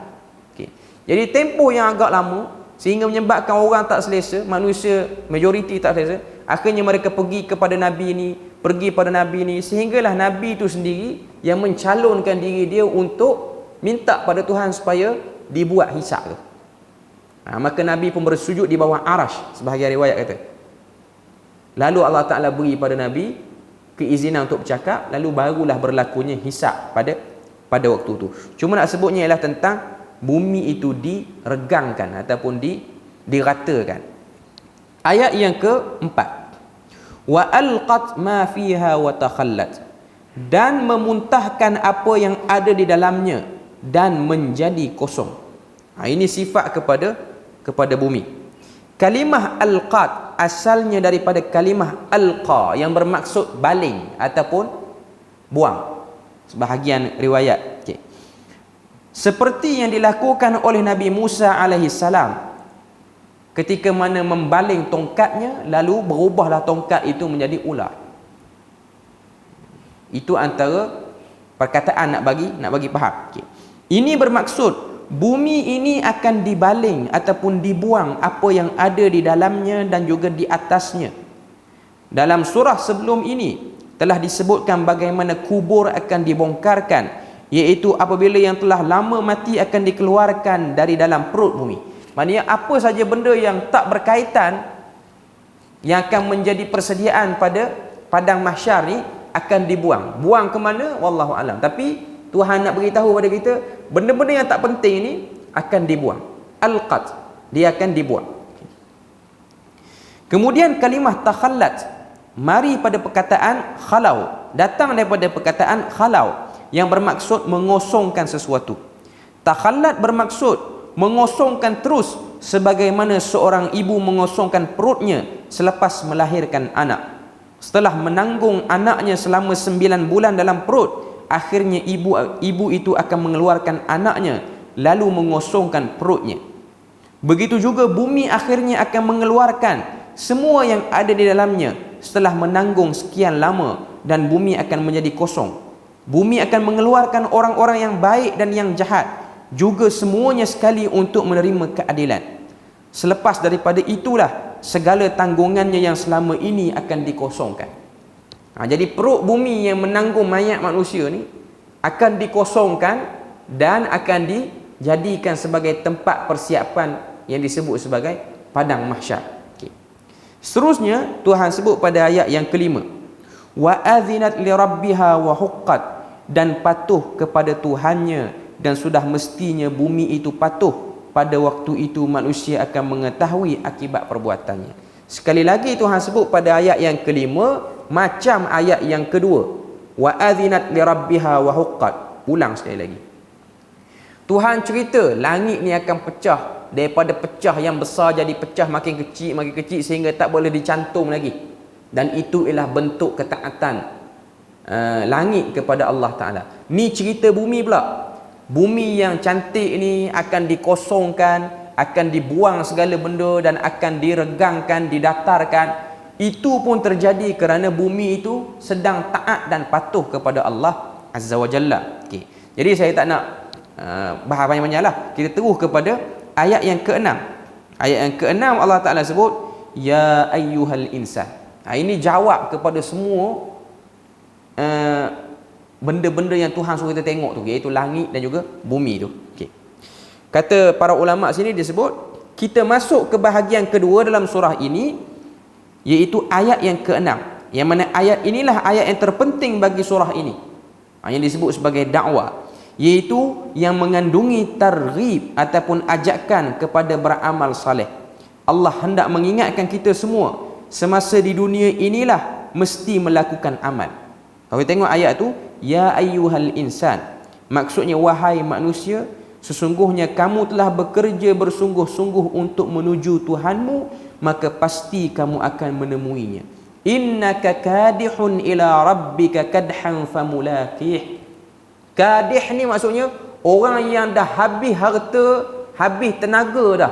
Jadi tempoh yang agak lama sehingga menyebabkan orang tak selesa, manusia majoriti tak selesa. Akhirnya mereka pergi kepada Nabi ni, sehinggalah Nabi itu sendiri yang mencalonkan diri dia untuk minta pada Tuhan supaya dibuat hisab tu. Maka Nabi pun bersujud di bawah arash, sebahagian riwayat kata. Lalu Allah Ta'ala beri pada Nabi keizinan untuk bercakap, lalu barulah berlakunya hisab pada waktu itu. Cuma nak sebutnya ialah tentang bumi itu diregangkan ataupun diratakan. Ayat yang keempat, wa alqat ma fiha wa takhallat, dan memuntahkan apa yang ada di dalamnya dan menjadi kosong. Ini sifat kepada bumi. Kalimah alqat asalnya daripada kalimah alqa yang bermaksud baling ataupun buang. Sebahagian riwayat. Seperti yang dilakukan oleh Nabi Musa alaihissalam ketika mana membaling tongkatnya, lalu berubahlah tongkat itu menjadi ular. Itu antara perkataan nak bagi faham. Ini bermaksud bumi ini akan dibaling ataupun dibuang apa yang ada di dalamnya dan juga di atasnya. Dalam surah sebelum ini telah disebutkan bagaimana kubur akan dibongkarkan, iaitu apabila yang telah lama mati akan dikeluarkan dari dalam perut bumi. Maknanya apa saja benda yang tak berkaitan yang akan menjadi persediaan pada padang mahsyar ni akan dibuang. Buang ke mana? Wallahu alam. Tapi Tuhan nak beritahu pada kita, benda-benda yang tak penting ni akan dibuang. Alqat, dia akan dibuang. Kemudian kalimah takhallat mari pada perkataan khalau, datang daripada perkataan khalau yang bermaksud mengosongkan sesuatu. Takhallat bermaksud mengosongkan terus sebagaimana seorang ibu mengosongkan perutnya selepas melahirkan anak. Setelah menanggung anaknya selama 9 bulan dalam perut, akhirnya ibu itu akan mengeluarkan anaknya lalu mengosongkan perutnya. Begitu juga bumi akhirnya akan mengeluarkan semua yang ada di dalamnya setelah menanggung sekian lama, dan bumi akan menjadi kosong. Bumi akan mengeluarkan orang-orang yang baik dan yang jahat juga semuanya sekali untuk menerima keadilan. Selepas daripada itulah segala tanggungannya yang selama ini akan dikosongkan. Jadi perut bumi yang menanggung mayat manusia ni akan dikosongkan dan akan dijadikan sebagai tempat persiapan yang disebut sebagai padang mahsyar. Seterusnya Tuhan sebut pada ayat yang kelima, wa adzinat li rabbiha wa huqqat, dan patuh kepada Tuhannya, dan sudah mestinya bumi itu patuh. Pada waktu itu manusia akan mengetahui akibat perbuatannya. Sekali lagi Tuhan sebut pada ayat yang kelima macam ayat yang kedua, wa adzinat li rabbiha wa huqqat. Ulang sekali lagi. Tuhan cerita langit ni akan pecah, daripada pecah yang besar jadi pecah makin kecil sehingga tak boleh dicantum lagi. Dan itu ialah bentuk ketaatan langit kepada Allah Ta'ala. Ni cerita bumi pula. Bumi yang cantik ni akan dikosongkan, akan dibuang segala benda dan akan diregangkan, didatarkan. Itu pun terjadi kerana bumi itu sedang taat dan patuh kepada Allah Azza wa Jalla. Jadi saya tak nak bahas banyak-banyak lah. Kita terus kepada ayat yang ke-6. Ayat yang ke-6 Allah Ta'ala sebut, ya ayyuhal insan. Ini jawab kepada semua benda-benda yang Tuhan suruh kita tengok tu, iaitu langit dan juga bumi tu. Kata para ulama sini disebut, kita masuk ke bahagian kedua dalam surah ini, iaitu ayat yang ke-6, yang mana ayat inilah ayat yang terpenting bagi surah ini, yang disebut sebagai dakwah, iaitu yang mengandungi targhib ataupun ajakan kepada beramal saleh. Allah hendak mengingatkan kita semua semasa di dunia inilah mesti melakukan amal. Kalau kita tengok ayat tu, ya ayyuhal insan, maksudnya wahai manusia, sesungguhnya kamu telah bekerja bersungguh-sungguh untuk menuju Tuhanmu, maka pasti kamu akan menemuinya. Innaka kadihun ila rabbika kadhan famulaqih. Kadih ni maksudnya orang yang dah habis harta, habis tenaga dah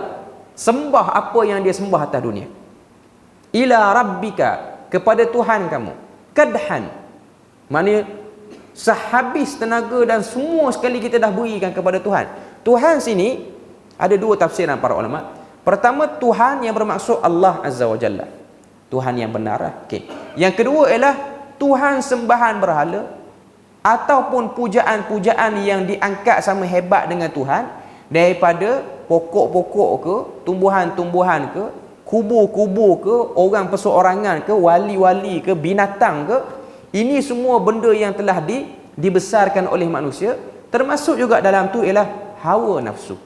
sembah apa yang dia sembah atas dunia. Ila rabbika, kepada Tuhan kamu. Kadhan, maknanya sehabis tenaga dan semua sekali kita dah berikan kepada Tuhan. Tuhan sini ada dua tafsiran para ulama. Pertama, Tuhan yang bermaksud Allah Azza wa Jalla, Tuhan yang benar. Yang kedua ialah Tuhan sembahan berhala ataupun pujaan-pujaan yang diangkat sama hebat dengan Tuhan, daripada pokok-pokok ke, tumbuhan-tumbuhan ke, kubur-kubur ke, orang perseorangan ke, wali-wali ke, binatang ke. Ini semua benda yang telah dibesarkan oleh manusia. Termasuk juga dalam tu ialah hawa nafsu.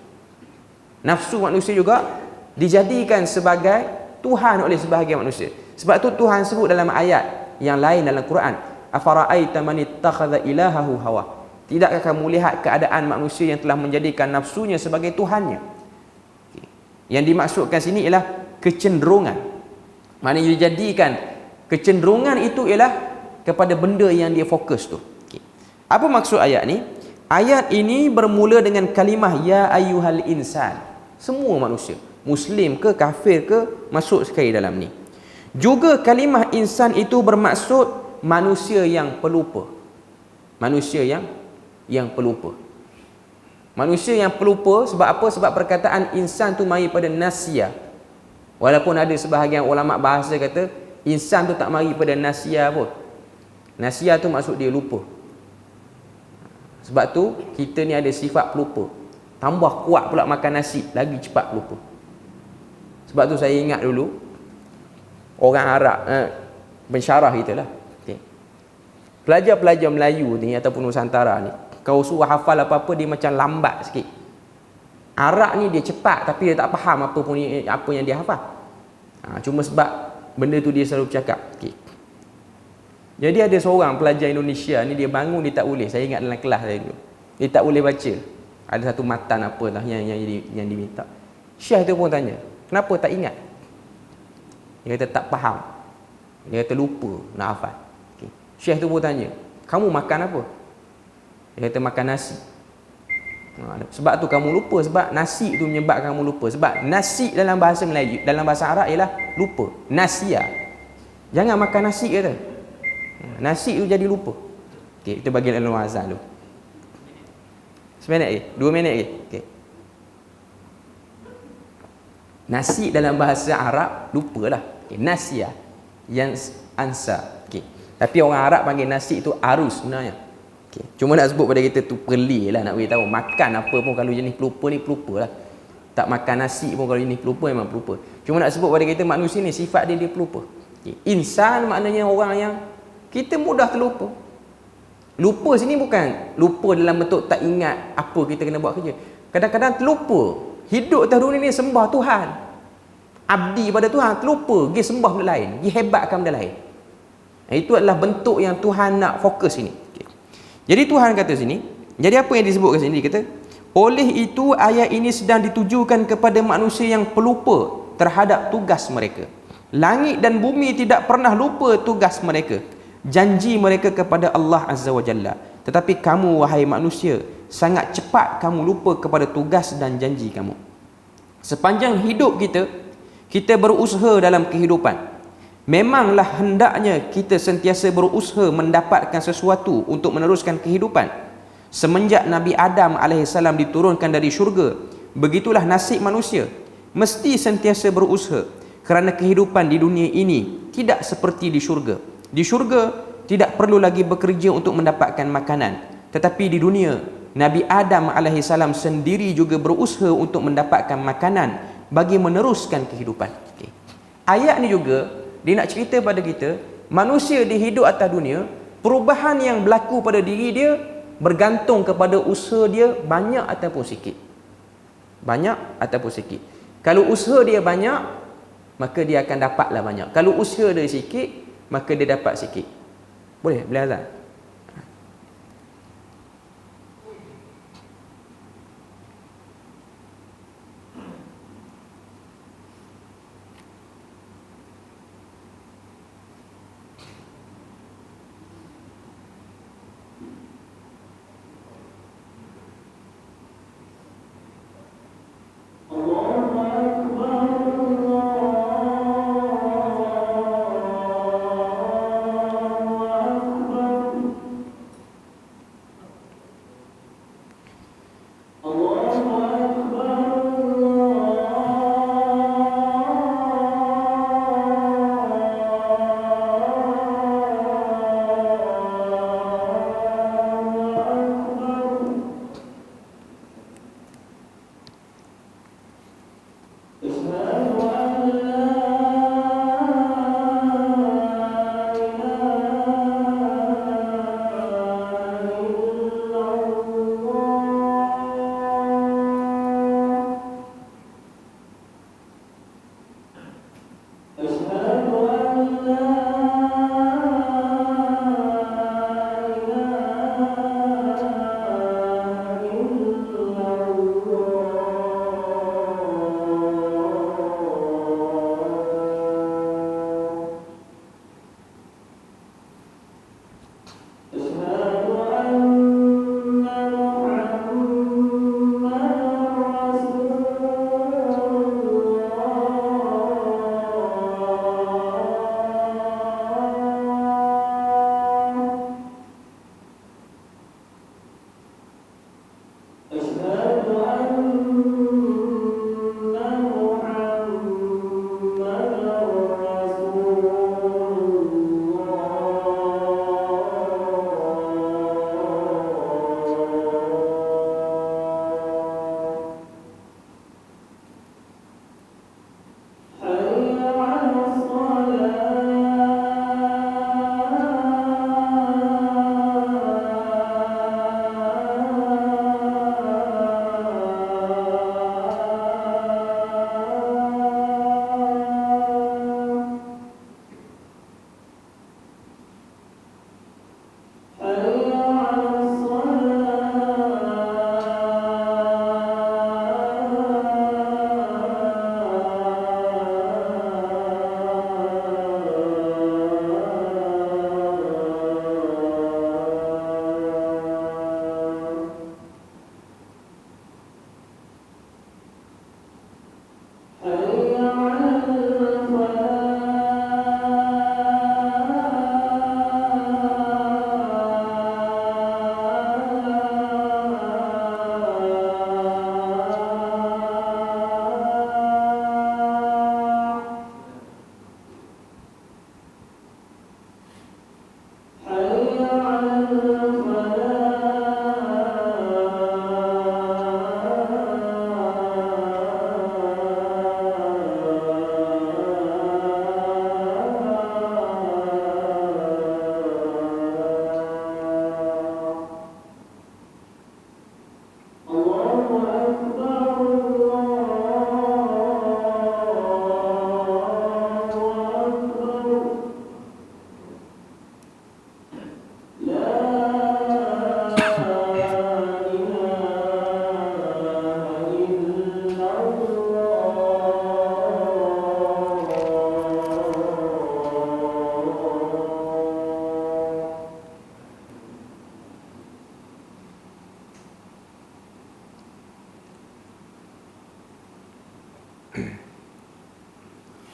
Nafsu manusia juga dijadikan sebagai Tuhan oleh sebahagian manusia. Sebab tu Tuhan sebut dalam ayat yang lain dalam Quran, afara'aita man ittakhadha ilahahu hawa. Tidakkah kamu lihat keadaan manusia yang telah menjadikan nafsunya sebagai Tuhannya? Yang dimaksudkan sini ialah kecenderungan. Maknanya dijadikan kecenderungan itu ialah kepada benda yang dia fokus tu. Apa maksud ayat ni? Ayat ini bermula dengan kalimah ya ayyuhal insan. Semua manusia, Muslim ke kafir ke, masuk sekali dalam ni. Juga kalimah insan itu bermaksud manusia yang pelupa. Manusia yang pelupa. Manusia yang pelupa sebab apa? Sebab perkataan insan tu mari pada nasiyah. Walaupun ada sebahagian ulama bahasa kata insan tu tak mari pada nasiyah pun. Nasiyah tu maksud dia lupa. Sebab tu kita ni ada sifat pelupa. Tambah kuat pula makan nasi, lagi cepat pelupa. Sebab tu saya ingat dulu orang Arab, pensyarah kita lah, pelajar-pelajar Melayu ni ataupun Nusantara ni, kau suruh hafal apa-apa dia macam lambat sikit. Arab ni dia cepat tapi dia tak faham apa yang dia hafal. Cuma sebab benda tu dia selalu bercakap. Jadi ada seorang pelajar Indonesia ni, dia bangun dia tak boleh, saya ingat dalam kelas saya dulu, dia tak boleh baca. Ada satu matan apa lah yang diminta. Syekh tu pun tanya, kenapa tak ingat? Dia kata tak faham. Dia kata lupa nak hafal. Okay. Syekh tu pun tanya, kamu makan apa? Dia kata makan nasi. Sebab tu kamu lupa, sebab nasi tu menyebabkan kamu lupa. Sebab nasi dalam bahasa Melayu, dalam bahasa Arab ialah lupa. Nasia. Jangan makan nasi kata. Nasi tu jadi lupa. Okey, itu bagian dalam azan tu. 1 minit lagi, 2 minit lagi. Okey. Nasi dalam bahasa Arab lupalah. Okey, nasia. Yang ansa. Okey. Tapi orang Arab panggil nasi tu arus sebenarnya. Okay. Cuma nak sebut pada kita tu perli lah, nak beritahu makan apa pun kalau jenis pelupa ni pelupa lah. Tak makan nasi pun kalau jenis pelupa memang pelupa. Cuma nak sebut pada kita manusia ni sifat dia pelupa. Okay. Insan maknanya orang yang kita mudah terlupa. Lupa sini bukan lupa dalam bentuk tak ingat apa kita kena buat kerja. Kadang-kadang terlupa. Hidup atas dunia ni sembah Tuhan. Abdi pada Tuhan, terlupa pergi sembah benda lain, pergi hebatkan benda lain. Itu adalah bentuk yang Tuhan nak fokus ini. Jadi Tuhan kata sini, jadi apa yang disebut kat sini? Dia kata, oleh itu ayat ini sedang ditujukan kepada manusia yang pelupa terhadap tugas mereka. Langit dan bumi tidak pernah lupa tugas mereka, janji mereka kepada Allah Azza wa Jalla. Tetapi kamu wahai manusia, sangat cepat kamu lupa kepada tugas dan janji kamu. Sepanjang hidup kita, kita berusaha dalam kehidupan. Memanglah hendaknya kita sentiasa berusaha mendapatkan sesuatu untuk meneruskan kehidupan. Semenjak Nabi Adam AS diturunkan dari syurga, begitulah nasib manusia. Mesti sentiasa berusaha, kerana kehidupan di dunia ini tidak seperti di syurga. Di syurga tidak perlu lagi bekerja untuk mendapatkan makanan. Tetapi di dunia, Nabi Adam AS sendiri juga berusaha untuk mendapatkan makanan bagi meneruskan kehidupan. Okay. Ayat ni juga dia nak cerita pada kita, manusia di hidup atas dunia, perubahan yang berlaku pada diri dia bergantung kepada usaha dia banyak ataupun sikit. Banyak ataupun sikit. Kalau usaha dia banyak, maka dia akan dapatlah banyak. Kalau usaha dia sikit, maka dia dapat sikit. Boleh azan?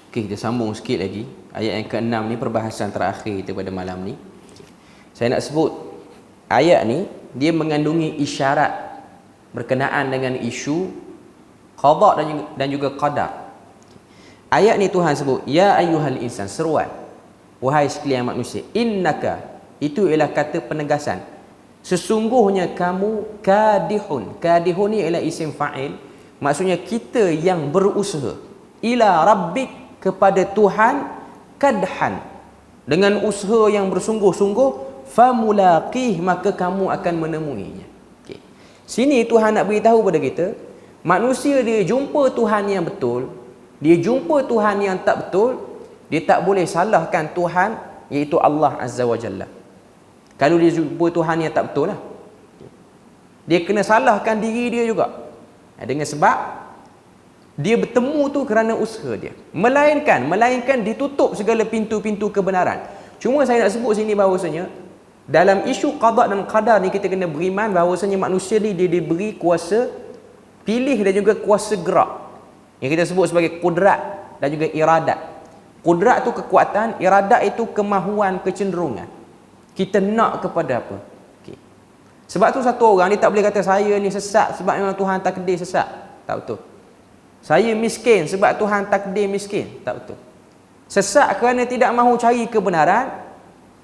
Okey, kita sambung sikit lagi. Ayat yang ke-6 ni perbahasan terakhir kita pada malam ni. Saya nak sebut ayat ni dia mengandungi isyarat berkenaan dengan isu qada dan juga qadar. Ayat ni Tuhan sebut, ya ayyuhal insan, seruan, wahai sekalian manusia, innaka, itu ialah kata penegasan, sesungguhnya kamu kadihun. Kadihun ni ialah isim fa'il, maksudnya kita yang berusaha, ila rabbik, kepada Tuhan, kadhan, dengan usaha yang bersungguh-sungguh, famulaqih, maka kamu akan menemuinya. Okay. Sini Tuhan nak beritahu pada kita, manusia dia jumpa Tuhan yang betul, dia jumpa Tuhan yang tak betul, dia tak boleh salahkan Tuhan, iaitu Allah Azza wa Jalla. Kalau dia jumpa Tuhan yang tak betul lah, dia kena salahkan diri dia juga, dengan sebab dia bertemu tu kerana usaha dia, melainkan ditutup segala pintu-pintu kebenaran. Cuma saya nak sebut sini bahawasanya dalam isu qada dan qadar ni kita kena beriman bahawasanya manusia ni dia diberi kuasa pilih dan juga kuasa gerak, yang kita sebut sebagai kudrat dan juga iradat. Kudrat tu kekuatan, iradat itu kemahuan, kecenderungan. Kita nak kepada apa. Okay. Sebab tu satu orang dia tak boleh kata saya ni sesat sebab memang Tuhan takdir sesat. Tak betul. Saya miskin sebab Tuhan takdir miskin. Tak betul. Sesat kerana tidak mahu cari kebenaran,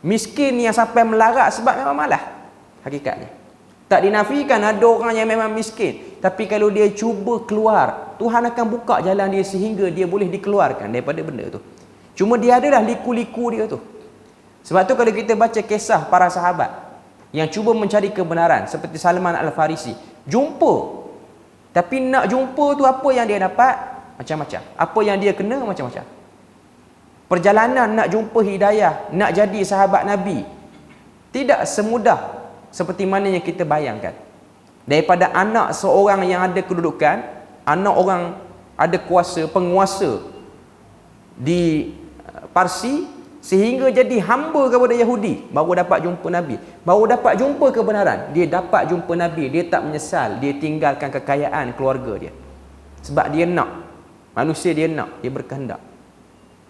miskin yang sampai melarat sebab memang malas. Hakikatnya tak dinafikan ada orang yang memang miskin, tapi kalau dia cuba keluar, Tuhan akan buka jalan dia sehingga dia boleh dikeluarkan daripada benda tu. Cuma dia adalah liku-liku dia tu. Sebab tu kalau kita baca kisah para sahabat yang cuba mencari kebenaran, seperti Salman Al-Farisi, jumpa, tapi nak jumpa tu apa yang dia dapat? Macam-macam. Apa yang dia kena? Macam-macam. Perjalanan nak jumpa hidayah, nak jadi sahabat Nabi, tidak semudah seperti mana yang kita bayangkan. Daripada anak seorang yang ada kedudukan, anak orang ada kuasa, penguasa di Parsi, sehingga jadi hamba kepada Yahudi, baru dapat jumpa Nabi, baru dapat jumpa kebenaran. Dia dapat jumpa Nabi, dia tak menyesal, dia tinggalkan kekayaan keluarga dia, sebab dia nak, manusia dia nak, dia berkehendak.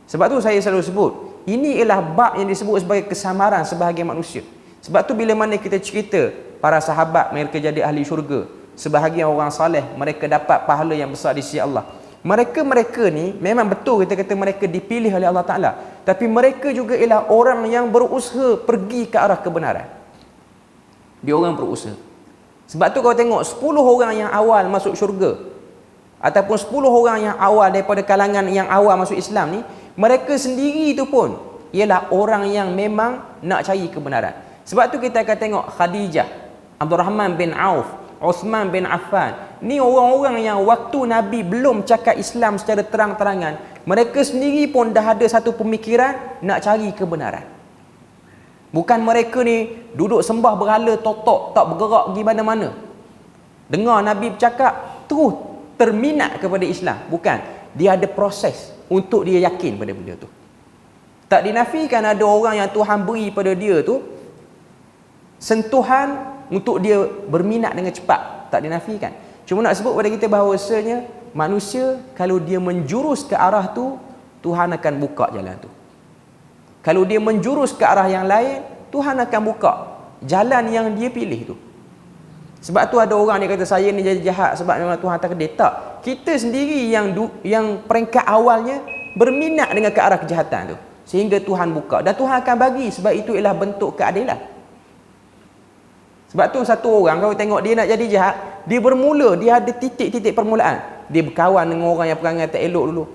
Sebab tu saya selalu sebut, ini ialah bab yang disebut sebagai kesamaran sebahagian manusia. Sebab tu bila mana kita cerita para sahabat mereka jadi ahli syurga, sebahagian orang saleh mereka dapat pahala yang besar di sisi Allah, mereka ni memang betul kita kata mereka dipilih oleh Allah Ta'ala, tapi mereka juga ialah orang yang berusaha pergi ke arah kebenaran. Dia orang berusaha. Sebab tu kalau tengok 10 orang yang awal masuk syurga, ataupun 10 orang yang awal daripada kalangan yang awal masuk Islam ni, mereka sendiri tu pun ialah orang yang memang nak cari kebenaran. Sebab tu kita akan tengok Khadijah, Abdul Rahman bin Auf, Uthman bin Affan, ni orang-orang yang waktu Nabi belum cakap Islam secara terang-terangan, mereka sendiri pun dah ada satu pemikiran nak cari kebenaran. Bukan mereka ni duduk sembah berhala totok, tak bergerak pergi mana-mana, dengar Nabi bercakap terus terminat kepada Islam. Bukan, dia ada proses untuk dia yakin pada benda tu. Tak dinafikan ada orang yang Tuhan beri pada dia tu sentuhan untuk dia berminat dengan cepat, tak dinafikan. Cuma nak sebut pada kita bahawasanya manusia kalau dia menjurus ke arah tu, Tuhan akan buka jalan tu. Kalau dia menjurus ke arah yang lain, Tuhan akan buka jalan yang dia pilih tu. Sebab tu ada orang dia kata saya ni jadi jahat sebab memang Tuhan takdir. Tak, kita sendiri yang peringkat awalnya berminat dengan ke arah kejahatan tu, sehingga Tuhan buka, dan Tuhan akan bagi, sebab itu ialah bentuk keadilan. Sebab tu satu orang kalau tengok dia nak jadi jahat, dia bermula, dia ada titik-titik permulaan. Dia berkawan dengan orang yang perangai tak elok dulu.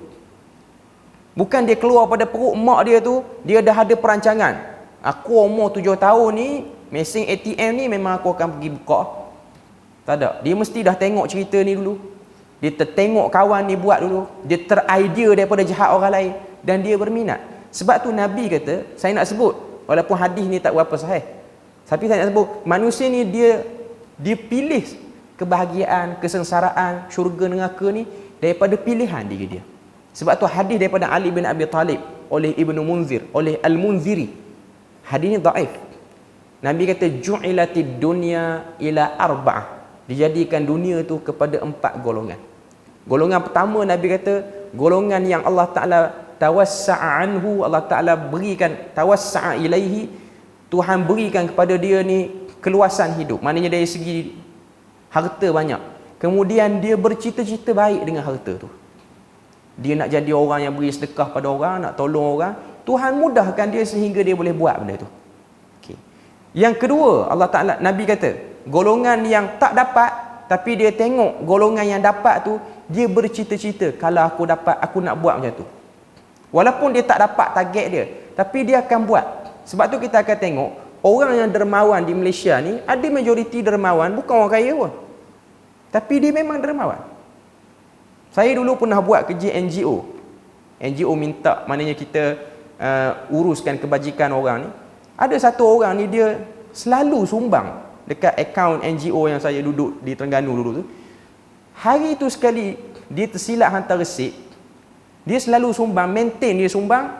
Bukan dia keluar pada perut mak dia tu, dia dah ada perancangan. Aku umur 7 tahun ni, mesin ATM ni memang aku akan pergi buka. Tak ada. Dia mesti dah tengok cerita ni dulu. Dia tertengok kawan ni buat dulu. Dia teridea daripada jahat orang lain, dan dia berminat. Sebab tu Nabi kata, saya nak sebut, walaupun hadis ni tak berapa sahih, tapi saya nak sebut, manusia ni dia pilih kebahagiaan, kesengsaraan, syurga neraka ni daripada pilihan diri dia. Sebab tu hadis daripada Ali bin Abi Talib oleh Ibnu Munzir, oleh Al-Munziri, hadis ni dhaif. Nabi kata ju'ilatid dunya ila arba'ah, dijadikan dunia tu kepada 4 golongan. Golongan pertama Nabi kata golongan yang Allah Ta'ala tawassa'a anhu, Allah Ta'ala berikan tawassa'a ilaihi, Tuhan berikan kepada dia ni keluasan hidup, maknanya dari segi harta banyak. Kemudian dia bercita-cita baik dengan harta tu. Dia nak jadi orang yang beri sedekah pada orang, nak tolong orang. Tuhan mudahkan dia sehingga dia boleh buat benda tu. Okay. Yang kedua, Allah Ta'ala, Nabi kata, golongan yang tak dapat, tapi dia tengok golongan yang dapat tu, dia bercita-cita, kalau aku dapat, aku nak buat macam tu. Walaupun dia tak dapat target dia, tapi dia akan buat. Sebab tu kita akan tengok, orang yang dermawan di Malaysia ni, ada majoriti dermawan, bukan orang kaya pun. Tapi dia memang dermawan. Saya dulu pernah buat kerja NGO. NGO minta, maknanya kita uruskan kebajikan orang ni. Ada satu orang ni, dia selalu sumbang dekat akaun NGO yang saya duduk di Terengganu dulu tu. Hari tu sekali, dia tersilap hantar resip. Dia selalu sumbang, maintain dia sumbang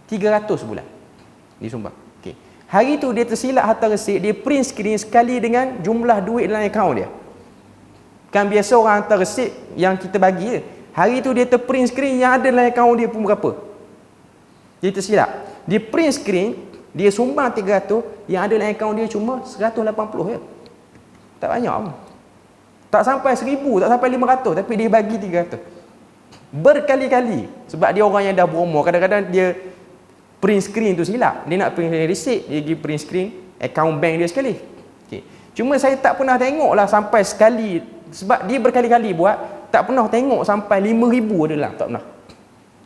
300 bulan. Dia sumbang. Okay. Hari tu dia tersilap hantar resip, dia print screen sekali dengan jumlah duit dalam akaun dia. Kan biasa orang hantar resip yang kita bagi je. Hari tu dia terprint screen yang ada dalam akaun dia pun berapa. Dia tersilap. Dia print screen, dia sumbang 300, yang ada dalam akaun dia cuma 180 je. Tak banyak pun. Tak sampai 1000, tak sampai 500, tapi dia bagi 300. Berkali-kali. Sebab dia orang yang dah berumur, kadang-kadang dia print screen tu silap. Dia nak print receipt, dia pergi print screen akaun bank dia sekali. Okay. Cuma saya tak pernah tengok lah sampai sekali, sebab dia berkali-kali buat, tak pernah tengok sampai 5,000 ada lah, tak pernah.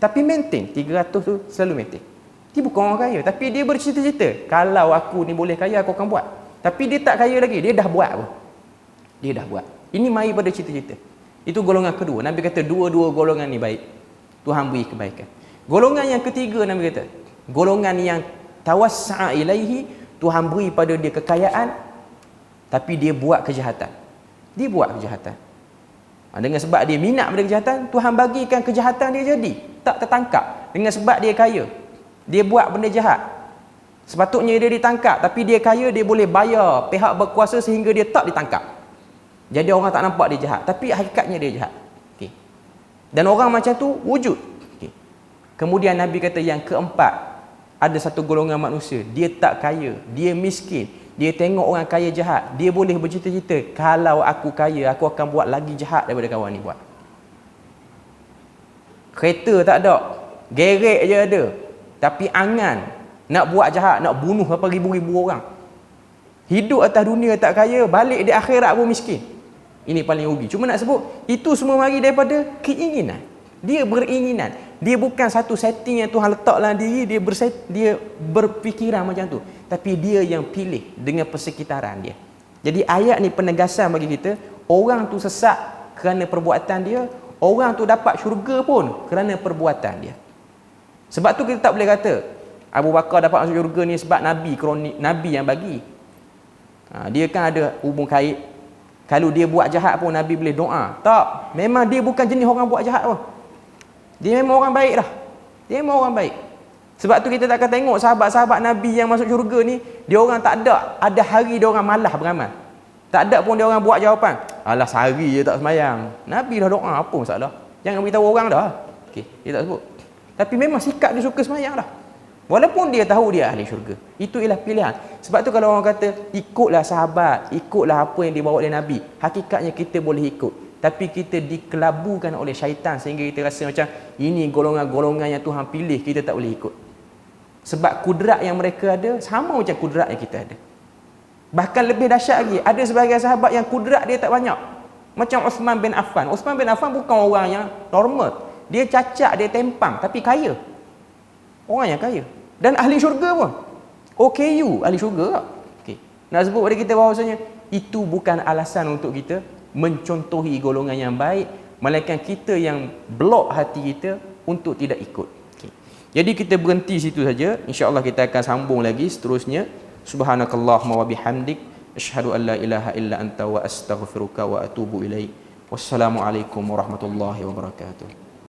Tapi maintain 300 tu, selalu maintain. Dia bukan orang kaya, tapi dia bercita-cita, kalau aku ni boleh kaya, aku akan buat. Tapi dia tak kaya lagi, dia dah buat pun. Dia dah buat. Ini mari pada cita-cita. Itu golongan kedua. Nabi kata dua-dua golongan ni baik, Tuhan beri kebaikan. Golongan yang ketiga, Nabi kata, golongan yang tawassa'a ilaihi, Tuhan beri pada dia kekayaan, tapi dia buat kejahatan. Dia buat kejahatan. Dengan sebab dia minat pada kejahatan, Tuhan bagikan kejahatan dia jadi tak tertangkap. Dengan sebab dia kaya, dia buat benda jahat, sepatutnya dia ditangkap, tapi dia kaya, dia boleh bayar pihak berkuasa sehingga dia tak ditangkap. Jadi orang tak nampak dia jahat, tapi hakikatnya dia jahat. Okay. Dan orang macam tu wujud. Okay. Kemudian Nabi kata yang keempat, ada satu golongan manusia, dia tak kaya, dia miskin, dia tengok orang kaya jahat, dia boleh bercita-cita, kalau aku kaya, aku akan buat lagi jahat daripada kawan ni buat. Kereta tak ada, gerek je ada, tapi angan nak buat jahat, nak bunuh apa ribu-ribu orang. Hidup atas dunia tak kaya, balik di akhirat pun miskin. Ini paling rugi. Cuma nak sebut, itu semua mari daripada keinginan. Dia beringinan. Dia bukan satu setting yang Tuhan letak dalam diri, dia berfikiran macam tu. Tapi dia yang pilih dengan persekitaran dia. Jadi ayat ni penegasan bagi kita, orang tu sesat kerana perbuatan dia, orang tu dapat syurga pun kerana perbuatan dia. Sebab tu kita tak boleh kata Abu Bakar dapat masuk syurga ni sebab Nabi yang bagi. Dia kan ada hubung kait. Kalau dia buat jahat pun Nabi boleh doa. Tak, memang dia bukan jenis orang buat jahat pun. Dia memang orang baik lah. Dia memang orang baik. Sebab tu kita tak akan tengok sahabat-sahabat Nabi yang masuk syurga ni, dia orang tak ada hari dia orang malas beramal. Tak ada pun dia orang buat jawapan, alah sehari je tak semayang. Nabi dah doa, apa masalah? Jangan beritahu orang dah. Okey, dia tak sebut. Tapi memang sikap dia suka semayang dah. Walaupun dia tahu dia ahli syurga. Itu ialah pilihan. Sebab tu kalau orang kata ikutlah sahabat, ikutlah apa yang dibawa oleh Nabi, hakikatnya kita boleh ikut. Tapi kita dikelabukan oleh syaitan sehingga kita rasa macam ini golongan-golongan yang Tuhan pilih, kita tak boleh ikut. Sebab kudrat yang mereka ada sama macam kudrat yang kita ada. Bahkan lebih dahsyat lagi, ada sebahagian sahabat yang kudrat dia tak banyak. Macam Uthman bin Affan. Uthman bin Affan bukan orang yang normal. Dia cacat, dia tempang, tapi kaya. Orang yang kaya. Dan ahli syurga pun. OKU, ahli syurga. Okay. Nak sebut pada kita bahawasanya, itu bukan alasan untuk kita mencontohi golongan yang baik, melainkan kita yang blok hati kita untuk tidak ikut. Okay. Jadi kita berhenti situ saja. InsyaAllah kita akan sambung lagi seterusnya. Subhanakallahumma wa bihamdik, asyhadu an la ilaha illa anta wa astaghfiruka wa atubu ilaik. Wassalamualaikum warahmatullahi wabarakatuh.